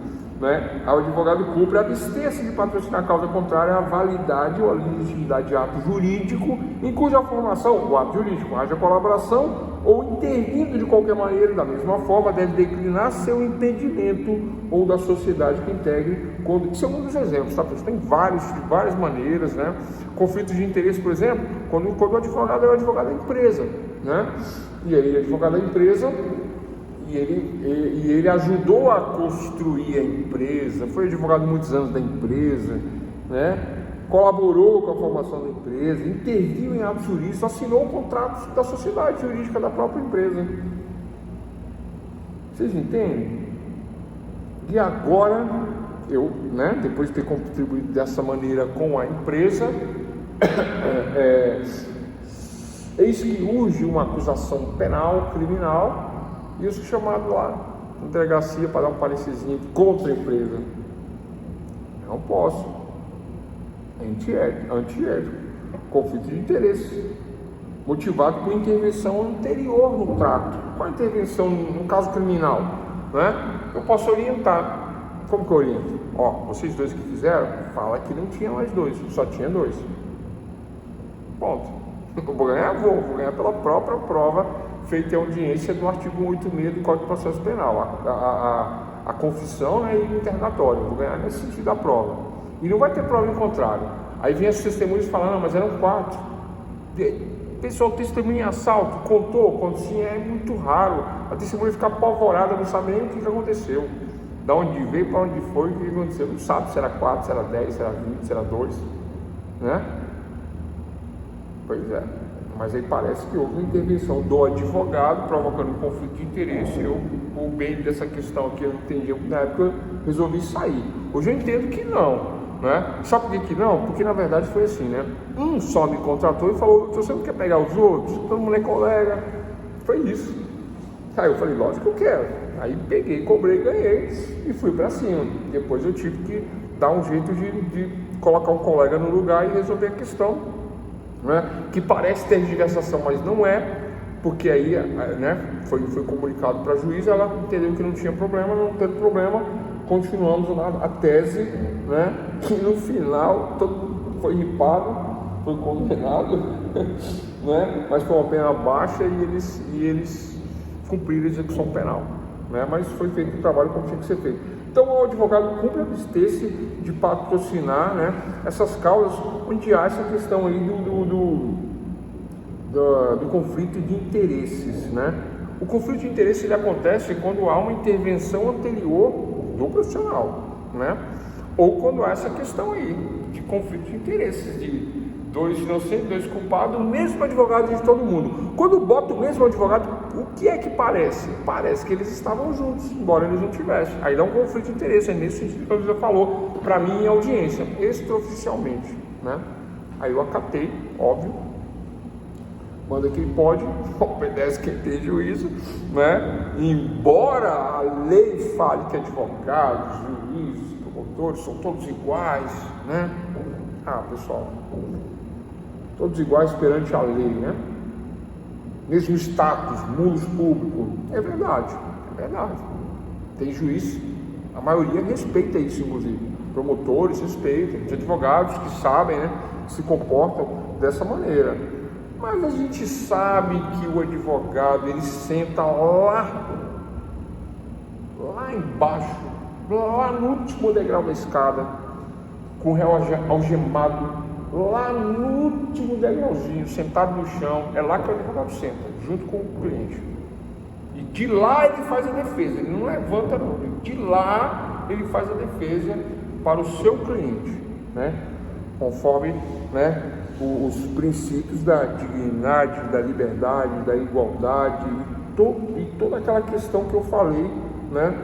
né, o advogado cumpre abster-se de patrocinar causa contrária à validade ou à legitimidade de ato jurídico em cuja formação o ato jurídico haja colaboração ou intervindo de qualquer maneira. Da mesma forma, deve declinar seu impedimento ou da sociedade que integre. Isso é um dos exemplos, tá? Tem de várias maneiras, né? Conflitos de interesse, por exemplo, quando o advogado é o advogado da empresa, né? E aí, o advogado da empresa, e ele ajudou a construir a empresa, foi advogado muitos anos da empresa, né? Colaborou com a formação da empresa, interviu em atos jurídicos, assinou contratos da sociedade jurídica da própria empresa. Vocês entendem? E agora, eu, né, depois de ter contribuído dessa maneira com a empresa, eis que urge uma acusação penal, criminal, e eu sou chamado lá na delegacia para dar um parecerzinho contra a empresa. Não posso. Antiético, conflito de interesse, motivado por intervenção anterior no trato. Qual a intervenção no caso criminal? Né? Eu posso orientar. Como que eu oriento? Ó, vocês dois que fizeram, fala que não tinha mais dois, só tinha dois. Ponto. Eu vou ganhar pela própria prova feita em audiência do artigo 186 do Código de Processo Penal, a confissão, né, e o interrogatório. Eu vou ganhar nesse sentido da prova. E não vai ter prova em contrário. Aí vem as testemunhas falando, não, mas eram 4. Pessoal, testemunha em assalto, contou, quando sim é muito raro. A testemunha fica apavorada, não sabe nem o que aconteceu. Da onde veio, para onde foi, o que aconteceu. Não sabe se era 4, se era 10, se era 20, se era 2. Né? Pois é. Mas aí parece que houve uma intervenção do advogado, provocando um conflito de interesse. O bem dessa questão aqui eu não entendi, na época eu resolvi sair. Hoje eu entendo que não. Né? Sabe por que não? Porque na verdade foi assim, né? Um só me contratou e falou, você não quer pegar os outros? Todo mundo é colega. Foi isso. Aí eu falei, lógico que eu quero. Aí peguei, cobrei, ganhei e fui pra cima. Depois eu tive que dar um jeito de colocar um colega no lugar e resolver a questão, né? Que parece ter diversação, mas não é. Porque aí, né, foi comunicado para a juíza, ela entendeu que não tinha problema, não teve problema. Continuamos a tese, né, que no final todo mundo foi ripado, foi condenado, né, mas com uma pena baixa e eles cumpriram a execução penal, né, mas foi feito o trabalho como tinha que ser feito. Então o advogado cumpre abster-se de patrocinar, né, essas causas onde há essa questão aí do conflito de interesses, né. O conflito de interesse ele acontece quando há uma intervenção anterior do profissional, né? Ou quando há essa questão aí de conflito de interesses, de dois inocentes, dois culpados, o mesmo advogado de todo mundo. Quando bota o mesmo advogado, o que é que parece? Parece que eles estavam juntos, embora eles não tivessem. Aí dá um conflito de interesse, é nesse sentido que a juíza falou para mim em audiência, extraoficialmente, né? Aí eu acatei, óbvio, manda que ele pode, obedece quem tem juízo, né? Embora a lei fale que advogados, juízes, promotores são todos iguais, né? Pessoal, todos iguais perante a lei, né? Mesmo status, mundos público, é verdade. Tem juiz, a maioria respeita isso, inclusive. Promotores respeitam, os advogados que sabem, né? Se comportam dessa maneira. Mas a gente sabe que o advogado, ele senta lá embaixo, lá no último degrau da escada, com o réu algemado, lá no último degrauzinho, sentado no chão. É lá que o advogado senta, junto com o cliente. E de lá ele faz a defesa, ele não levanta não, de lá ele faz a defesa para o seu cliente, né? Conforme, né, os princípios da dignidade, da liberdade, da igualdade e toda aquela questão que eu falei, né,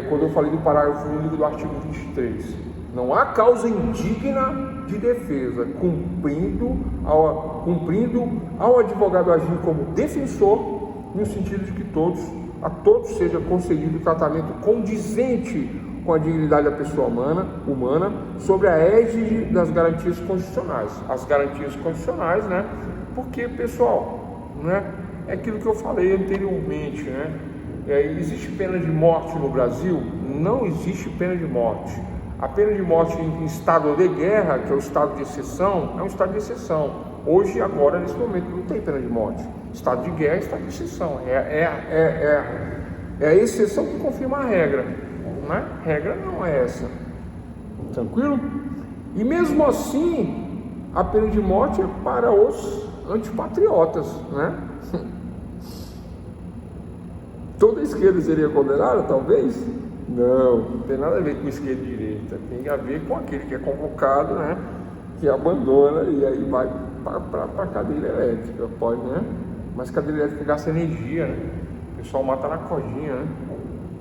quando eu falei do parágrafo único do artigo 23. Não há causa indigna de defesa, cumprindo ao advogado agir como defensor, no sentido de que a todos seja concedido tratamento condizente com a dignidade da pessoa humana, sobre a égide das garantias constitucionais. As garantias constitucionais, né? Porque, pessoal, né? É aquilo que eu falei anteriormente, né? Existe pena de morte no Brasil? Não existe pena de morte. A pena de morte em estado de guerra, que é o estado de exceção, é um estado de exceção. Hoje, agora, nesse momento, não tem pena de morte. Estado de guerra é estado de exceção. É a exceção que confirma a regra, né? A regra não é essa. Tranquilo? E mesmo assim, a pena de morte é para os antipatriotas, né? Toda esquerda seria condenada, talvez? Não tem nada a ver com esquerda e direita. Tem a ver com aquele que é convocado, né? Que abandona e aí vai para a cadeira elétrica, pode, né? Mas cadeira elétrica gasta energia, né? O pessoal mata na cordinha, né?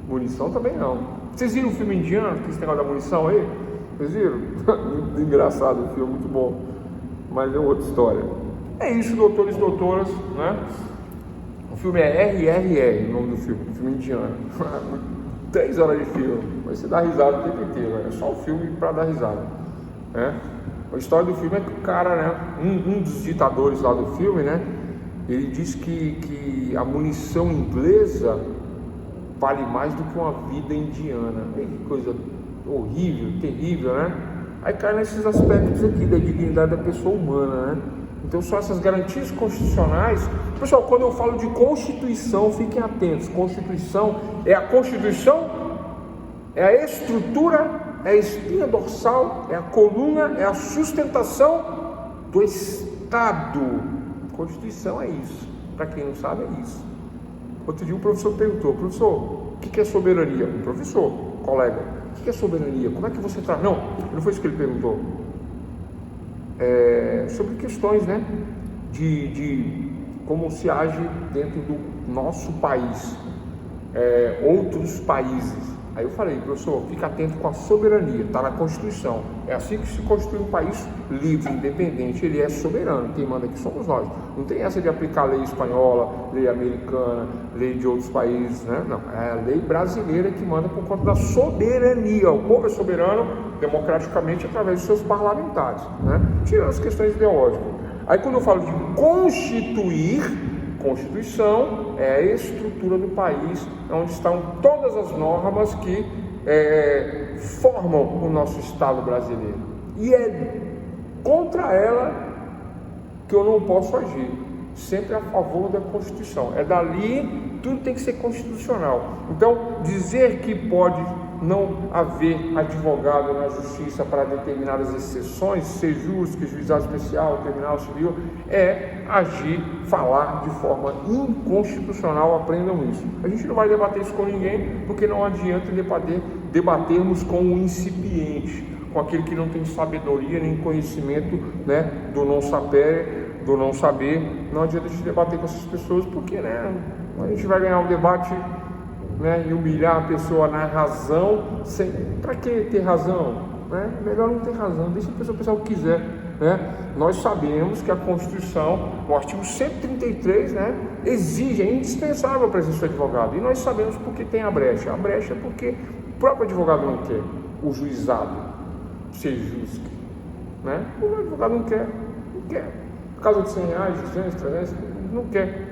Munição também não. Vocês viram o filme indiano, que esse negócio da munição aí? Vocês viram? Muito engraçado o filme, muito bom. Mas é outra história. É isso, doutores e doutoras, né? O filme é RRR, o nome do filme indiano. 3 horas de filme, mas você dá risada o tempo inteiro, é só o filme para dar risada, né? A história do filme é que o cara, né, um dos ditadores lá do filme, né, ele diz que a munição inglesa vale mais do que uma vida indiana. Que coisa horrível, terrível, né? Aí cai nesses aspectos aqui da dignidade da pessoa humana, né? Então são essas garantias constitucionais. Pessoal, quando eu falo de Constituição, fiquem atentos. Constituição é a Constituição, é a estrutura, é a espinha dorsal, é a coluna, é a sustentação do Estado. Constituição é isso. Para quem não sabe, é isso. Outro dia um professor perguntou: professor, o que é soberania? Um professor, colega, o que é soberania? Como é que você traz? Não foi isso que ele perguntou. Sobre questões, né, de como se age dentro do nosso país, outros países. Aí eu falei: professor, fica atento com a soberania, está na Constituição. É assim que se constitui um país livre, independente. Ele é soberano, quem manda aqui somos nós. Não tem essa de aplicar lei espanhola, lei americana, lei de outros países, né? Não, é a lei brasileira que manda por conta da soberania. O povo é soberano democraticamente através dos seus parlamentares, né? Tirando as questões ideológicas. Aí quando eu falo de constituir, Constituição é a estrutura do país, onde estão todas as normas que formam o nosso Estado brasileiro. E é contra ela que eu não posso agir, sempre a favor da Constituição. É dali, tudo tem que ser constitucional. Então, dizer que pode não haver advogado na justiça para determinadas exceções, sejus, que juizado especial, tribunal civil, é agir, falar de forma inconstitucional. Aprendam isso. A gente não vai debater isso com ninguém, porque não adianta debatermos com o incipiente, com aquele que não tem sabedoria nem conhecimento, né, do não saber. Não adianta a gente debater com essas pessoas, porque, né, a gente vai ganhar um debate, né, e humilhar a pessoa na razão. Para que ter razão? Né? Melhor não ter razão, deixa a pessoa pensar o que quiser, né? Nós sabemos que a Constituição, no artigo 133, né, exige, é indispensável a presença do advogado, e nós sabemos porque tem a brecha. A brecha é porque o próprio advogado não quer o juizado ser justo, né? O advogado não quer. Por causa de R$100, 200, 300, não quer.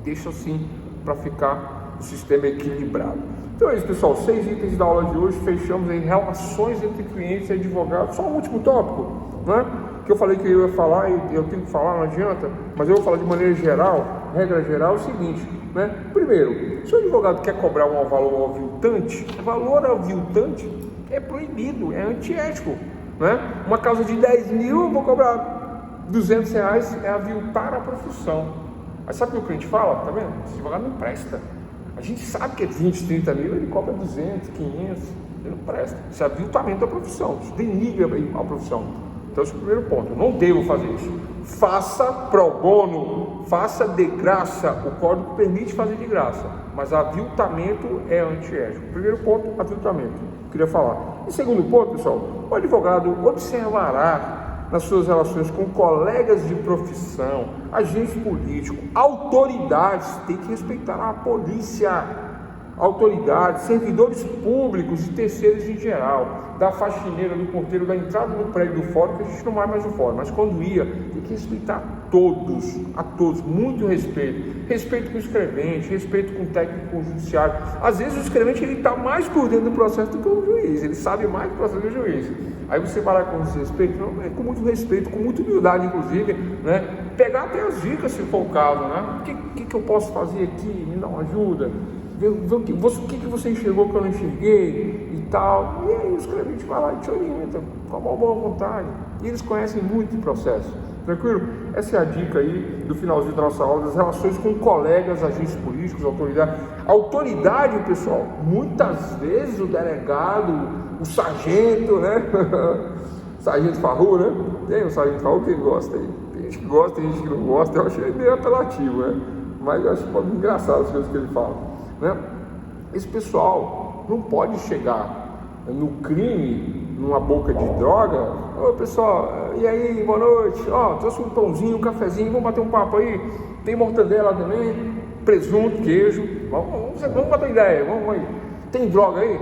Deixa assim para ficar o sistema equilibrado. Então é isso, pessoal, 6 itens da aula de hoje. Fechamos em relações entre clientes e advogados. Só um último tópico, né, que eu falei que eu ia falar, e eu tenho que falar, não adianta, mas eu vou falar de maneira geral. Regra geral é o seguinte, né? Primeiro, se o advogado quer cobrar um valor aviltante, o valor aviltante é proibido, é antiético, né? Uma causa de 10 mil, eu vou cobrar R$200, é aviltar a profissão. Aí sabe o que o cliente fala? Tá vendo? Esse advogado não presta. A gente sabe que é 20, 30 mil, ele cobra 200, 500, ele não presta. Isso é aviltamento da profissão, isso denigra a profissão. Então esse é o primeiro ponto, eu não devo fazer isso. Faça pro bono, faça de graça, o código permite fazer de graça, mas aviltamento é antiético. Primeiro ponto, aviltamento, queria falar. E segundo ponto, pessoal, o advogado observará nas suas relações com colegas de profissão, agentes políticos, autoridades, tem que respeitar a polícia. autoridades, servidores públicos e terceiros em geral, da faxineira, do porteiro, da entrada no prédio do fórum, que a gente não vai mais no fórum, mas quando ia, tem que respeitar a todos, muito respeito com o escrevente, respeito com o técnico, com o judiciário. Às vezes o escrevente ele está mais por dentro do processo do que o juiz, ele sabe mais do processo do juiz. Aí você vai lá com esse respeito, não, com muito respeito, com muita humildade, inclusive, né? Pegar até as dicas, se for o caso, né? O que eu posso fazer aqui? Me dá uma ajuda. Ver o que você enxergou que eu não enxerguei e tal. E aí o escrevente vai lá e te orienta com a maior boa vontade. E eles conhecem muito o processo. Tranquilo? Essa é a dica aí do finalzinho da nossa aula, das relações com colegas, agentes políticos, autoridade. Autoridade, pessoal, muitas vezes o delegado, o sargento, né? Sargento Farru, né? Tem o sargento Farru que gosta aí. Tem gente que gosta, tem gente que não gosta. Eu achei ele meio apelativo, né? Mas eu acho engraçado as coisas que ele fala, né? Esse pessoal não pode chegar no crime, numa boca de droga. Ô pessoal, e aí, boa noite, trouxe um pãozinho, um cafezinho, vamos bater um papo aí, tem mortadela também, presunto, queijo, vamos bater ideia, vamos aí, tem droga aí?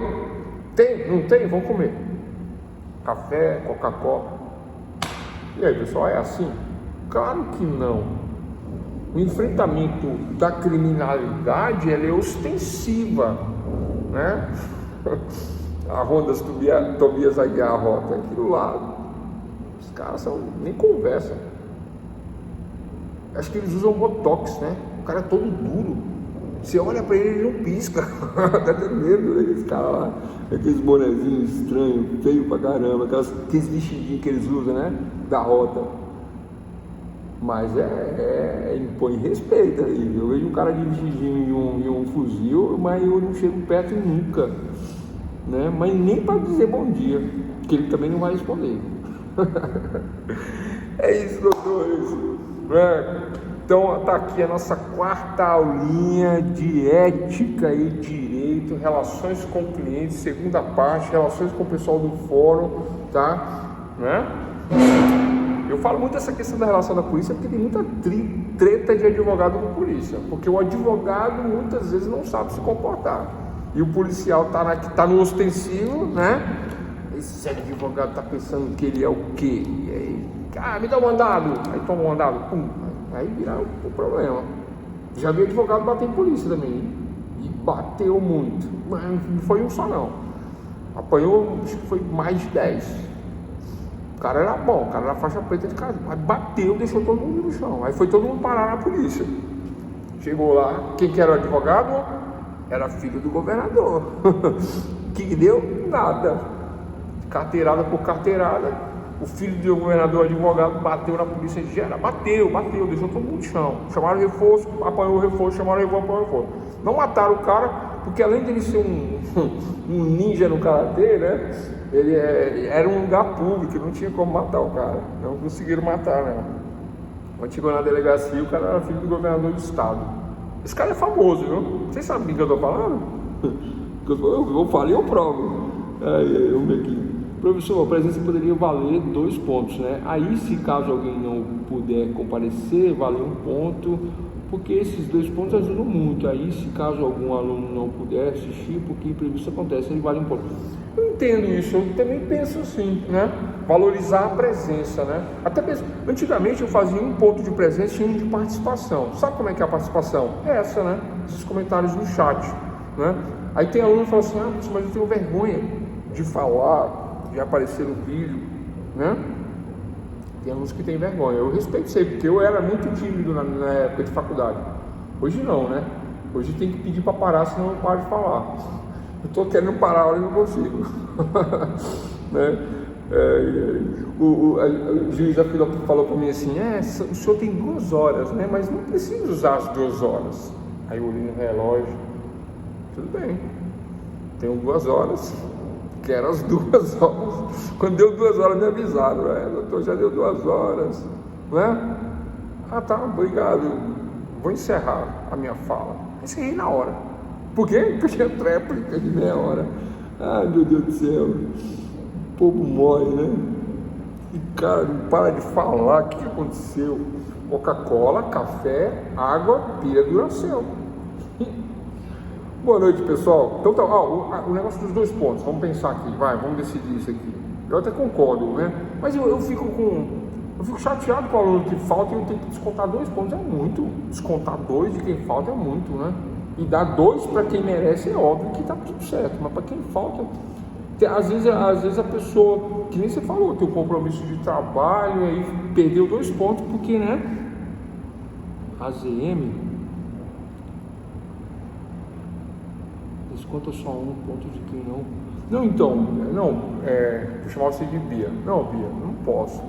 Tem? Não tem? Vamos comer café, Coca-Cola. E aí pessoal, é assim? Claro que não. O enfrentamento da criminalidade, ela é ostensiva, né? A Rondas Tobias Aguiar Rota, aquilo lá, os caras nem conversam. Acho que eles usam botox, né? O cara é todo duro. Você olha pra ele, ele não pisca. Dá até medo, né? Esse cara lá, aqueles bonezinhos estranhos, feio pra caramba, aqueles vestidinhos que eles usam, né? Da Rota. Mas impõe respeito aí. Eu vejo um cara de vestidinho e um fuzil, mas eu não chego perto nunca, né? Mas nem para dizer bom dia, que ele também não vai responder. É isso, doutores, né? Então tá aqui a nossa quarta aulinha de ética e direito, relações com clientes, segunda parte, relações com o pessoal do fórum, tá? Né? Eu falo muito dessa questão da relação da polícia porque tem muita treta de advogado com polícia, porque o advogado muitas vezes não sabe se comportar e o policial tá no ostensivo, né? Esse advogado tá pensando que ele é o quê? E aí, me dá um mandado, aí toma um mandado, pum, aí vira o problema. Já vi advogado bater em polícia também, e bateu muito, mas não foi um só não, apanhou, acho que foi mais de 10. O cara era bom, o cara era faixa preta de casa, mas bateu, deixou todo mundo no chão. Aí foi todo mundo parar na polícia. Chegou lá, quem que era o advogado? Era filho do governador. Que deu? Nada. Carteirada por carteirada, o filho do governador, advogado, bateu na polícia de geral. Bateu, deixou todo mundo no chão. Chamaram reforço, apanhou o reforço, chamaram reforço, apanhou o reforço. Não mataram o cara, porque além dele ser um ninja no karatê, né? Ele era um lugar público, não tinha como matar o cara. Não conseguiram matar, né? Quando chegou na delegacia, o cara era filho do governador do estado. Esse cara é famoso, viu? Vocês sabem o que eu tô falando? Eu falei, eu provo. Aí, professor, a presença poderia valer 2 pontos, né? Aí, se caso alguém não puder comparecer, vale 1 ponto, porque esses 2 pontos ajudam muito. Aí, se caso algum aluno não puder assistir, porque imprevisto acontece, aí vale 1 ponto. Eu entendo isso, eu também penso assim, né? Valorizar a presença, né? Até mesmo, antigamente eu fazia 1 ponto de presença e 1 de participação. Sabe como é que é a participação? É essa, né? Esses comentários no chat, né? Aí tem aluno que fala assim, mas eu tenho vergonha de falar, de aparecer no vídeo, né? Tem alunos que têm vergonha. Eu respeito isso aí, porque eu era muito tímido na época de faculdade. Hoje não, né? Hoje tem que pedir para parar, senão eu paro de falar. Eu estou querendo parar a hora e não consigo. Né? O juiz falou para mim assim, o senhor tem 2 horas, né? Mas não precisa usar as 2 horas. Aí eu olhei no relógio, tudo bem, tenho 2 horas, quero as 2 horas. Quando deu 2 horas me avisaram, doutor, já deu 2 horas, né? Tá, obrigado, vou encerrar a minha fala. Encerrei na hora. Por quê? Porque eu tinha tréplica de meia hora. Ai, meu Deus do céu, o povo morre, né? E cara, não para de falar, o que aconteceu? Coca-Cola, café, água, pia Duracell. Boa noite, pessoal. Então, tá, o negócio dos 2 pontos, vamos pensar aqui, vamos decidir isso aqui. Eu até concordo, né? Mas eu fico chateado com o aluno que falta e eu tenho que descontar 2 pontos, é muito. Descontar 2 de quem falta é muito, né? E dar 2 para quem merece é óbvio que tá tudo certo, mas para quem falta, às vezes a pessoa, que nem você falou, tem um compromisso de trabalho, aí perdeu 2 pontos, porque, né? AZM desconta só 1 ponto de quem não. Não, então, vou chamar você de Bia. Não, Bia, não posso.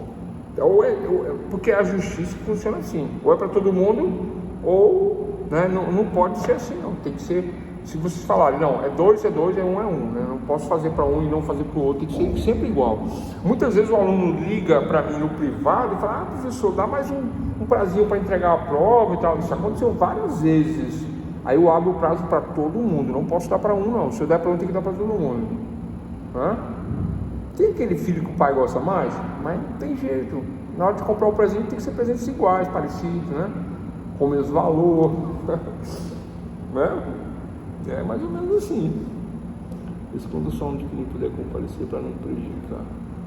Porque a justiça funciona assim, ou é para todo mundo, ou, né, não pode ser assim, não. Tem que ser, se vocês falarem, não, é 2, é 1, né? Não posso fazer para um e não fazer para o outro, tem que ser sempre igual. Muitas vezes o aluno liga para mim no privado e fala, professor, dá mais um prazinho para entregar a prova e tal. Isso aconteceu várias vezes. Aí eu abro o prazo para todo mundo, não posso dar para um, não. Se eu der para um, tem que dar para todo mundo. Tem aquele filho que o pai gosta mais, mas não tem jeito. Na hora de comprar o presente tem que ser presentes iguais, parecidos, né? Com o mesmo valor. Né? É mais ou menos assim. Responda só onde que não puder comparecer para não prejudicar.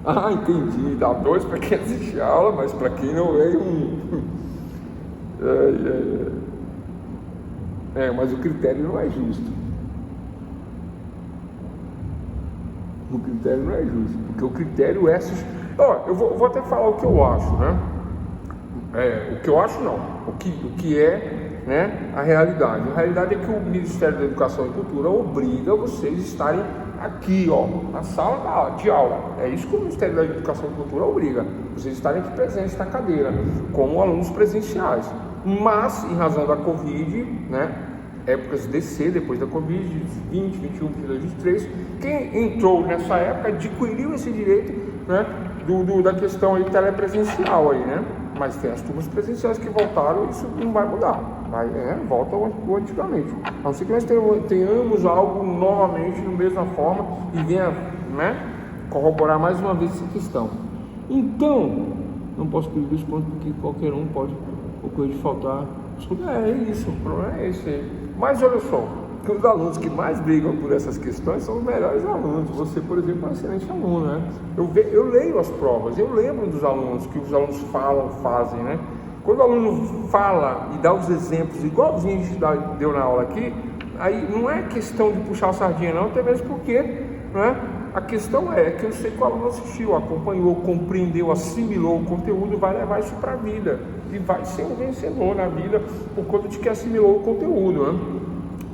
Ah, entendi. Dá 2 para quem assiste a aula, mas para quem não veio, 1. Mas o critério não é justo. O critério não é justo, porque o critério é... eu vou até falar o que eu acho, né? O que eu acho não, o que é, né, a realidade. A realidade é que o Ministério da Educação e Cultura obriga vocês a estarem aqui, na sala de aula. É isso que o Ministério da Educação e Cultura obriga, vocês estarem aqui presentes na cadeira, como alunos presenciais. Mas, em razão da Covid, né, épocas DC, depois da Covid, 20, 21, 22, 23, quem entrou nessa época adquiriu esse direito, né, da questão aí telepresencial aí, né? Mas tem as turmas presenciais que voltaram e isso não vai mudar, volta ao antigamente. A não ser que nós tenhamos algo novamente da mesma forma e venha, né, corroborar mais uma vez essa questão. Então, não posso pedir 2 pontos porque qualquer um pode ocorrer de faltar. É isso, o problema é esse aí. Mas olha só, que os alunos que mais brigam por essas questões são os melhores alunos. Você, por exemplo, é um excelente aluno, né? Eu leio as provas, eu lembro dos alunos, que os alunos fazem, né? Quando o aluno fala e dá os exemplos, igualzinho a gente deu na aula aqui, aí não é questão de puxar a sardinha não, até mesmo porque, né, a questão é que eu sei que o aluno assistiu, acompanhou, compreendeu, assimilou o conteúdo, vai levar isso para a vida e vai ser um vencedor na vida por conta de que assimilou o conteúdo, né?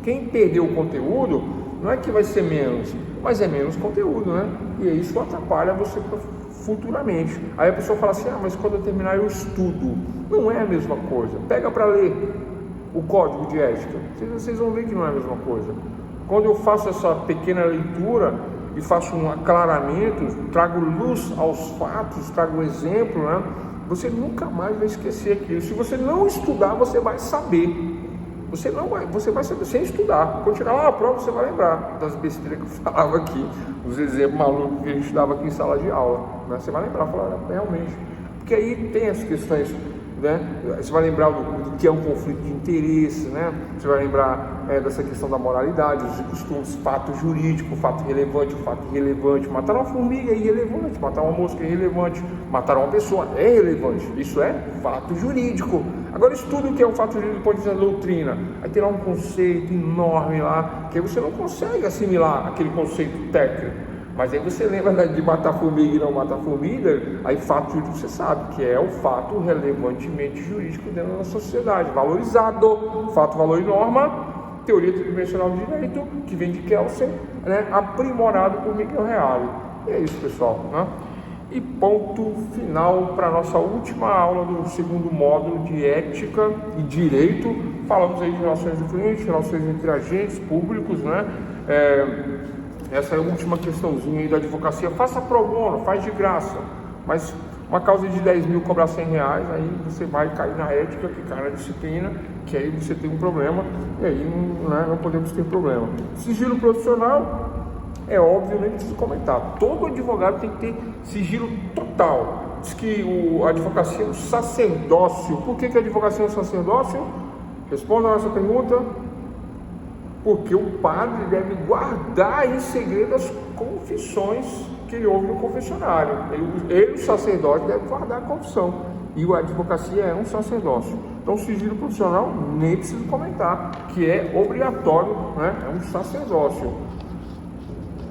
Quem perdeu o conteúdo não é que vai ser menos, mas é menos conteúdo, né? E isso atrapalha você futuramente. Aí a pessoa fala assim, mas quando eu terminar eu estudo. Não é a mesma coisa. Pega para ler o código de ética, vocês vão ver que não é a mesma coisa. Quando eu faço essa pequena leitura e faço um aclaramento, trago luz aos fatos, trago exemplo, né? Você nunca mais vai esquecer aquilo. Se você não estudar, você vai saber. Você vai saber sem estudar. Quando chegar lá na prova, você vai lembrar das besteiras que eu falava aqui, os exemplos malucos que a gente dava aqui em sala de aula, né? Você vai lembrar, falar realmente. Porque aí tem as questões, né? Você vai lembrar do que é um conflito de interesse, né? Você vai lembrar dessa questão da moralidade, os costumes, fato jurídico, fato relevante, fato irrelevante. Matar uma formiga é irrelevante, matar uma mosca é irrelevante, matar uma pessoa é relevante. Isso é fato jurídico. Agora estuda o que é um fato jurídico do ponto de vista da doutrina. Aí tem lá um conceito enorme lá, que aí você não consegue assimilar aquele conceito técnico. Mas aí você lembra de matar formiga e não matar formiga, aí fato jurídico você sabe, que é o fato relevantemente jurídico dentro da sociedade, valorizado, fato, valor e norma, teoria tridimensional do direito, que vem de Kelsen, né, aprimorado por Miguel Reale. E é isso, pessoal, né? E ponto final para a nossa última aula do segundo módulo de ética e direito. Falamos aí de relações de cliente, relações entre agentes públicos, né? Essa é a última questãozinha aí da advocacia. Faça pro bono, faz de graça, mas uma causa de 10 mil cobrar 100 reais, aí você vai cair na ética, que cai na disciplina, que aí você tem um problema, e aí não podemos ter problema. Sigilo profissional, é óbvio, nem preciso comentar. Todo advogado tem que ter sigilo total. Diz que a advocacia é um sacerdócio. Por que a advocacia é um sacerdócio? Responda a nossa pergunta. porque o padre deve guardar em segredo as confissões que ele ouve no confessionário. Ele, o sacerdote, deve guardar a confissão, e a advocacia é um sacerdócio. Então, o sigilo profissional nem preciso comentar, que é obrigatório, né? É um sacerdócio.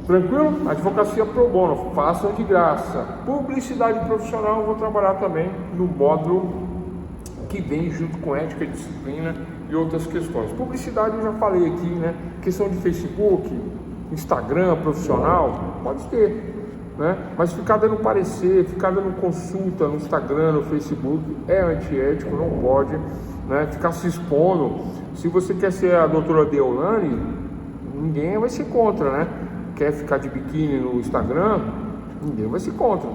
Tranquilo? Advocacia pro bono, façam de graça. Publicidade profissional, eu vou trabalhar também no módulo que vem junto com ética e disciplina e outras questões. Publicidade eu já falei aqui, né? Questão de Facebook, Instagram profissional, pode ter, né? Mas ficar dando parecer, ficar dando consulta no Instagram, no Facebook, é antiético, não pode, né? Ficar se expondo. Se você quer ser a doutora Deolane, ninguém vai ser contra, né? Quer ficar de biquíni no Instagram, ninguém vai ser contra.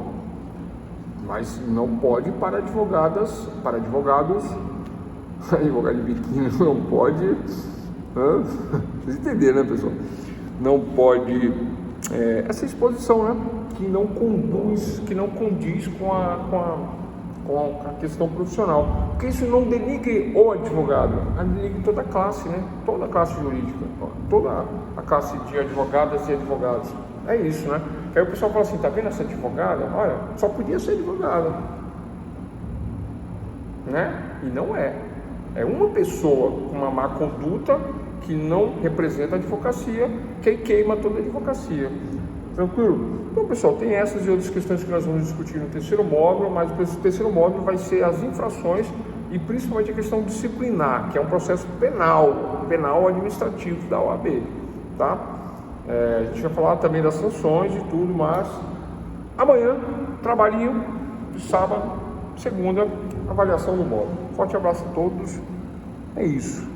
Mas não pode para advogados, advogado de biquíni não pode, vocês entenderam, né, pessoal? Não pode, essa exposição, né, que não condiz com a questão profissional, porque isso não denigre o advogado, denigre toda a classe, né, toda a classe jurídica, toda a classe de advogadas e advogados. É isso, né? Aí o pessoal fala assim, tá vendo essa advogada? Olha, só podia ser advogada, né? E não é. É uma pessoa com uma má conduta que não representa a advocacia, que queima toda a advocacia. Tranquilo? Então, pessoal, tem essas e outras questões que nós vamos discutir no terceiro módulo, mas o terceiro módulo vai ser as infrações e principalmente a questão disciplinar, que é um processo penal administrativo da OAB, tá? A gente vai falar também das sanções e tudo, mas amanhã, trabalhinho, de sábado, segunda, avaliação do módulo. Forte abraço a todos, é isso.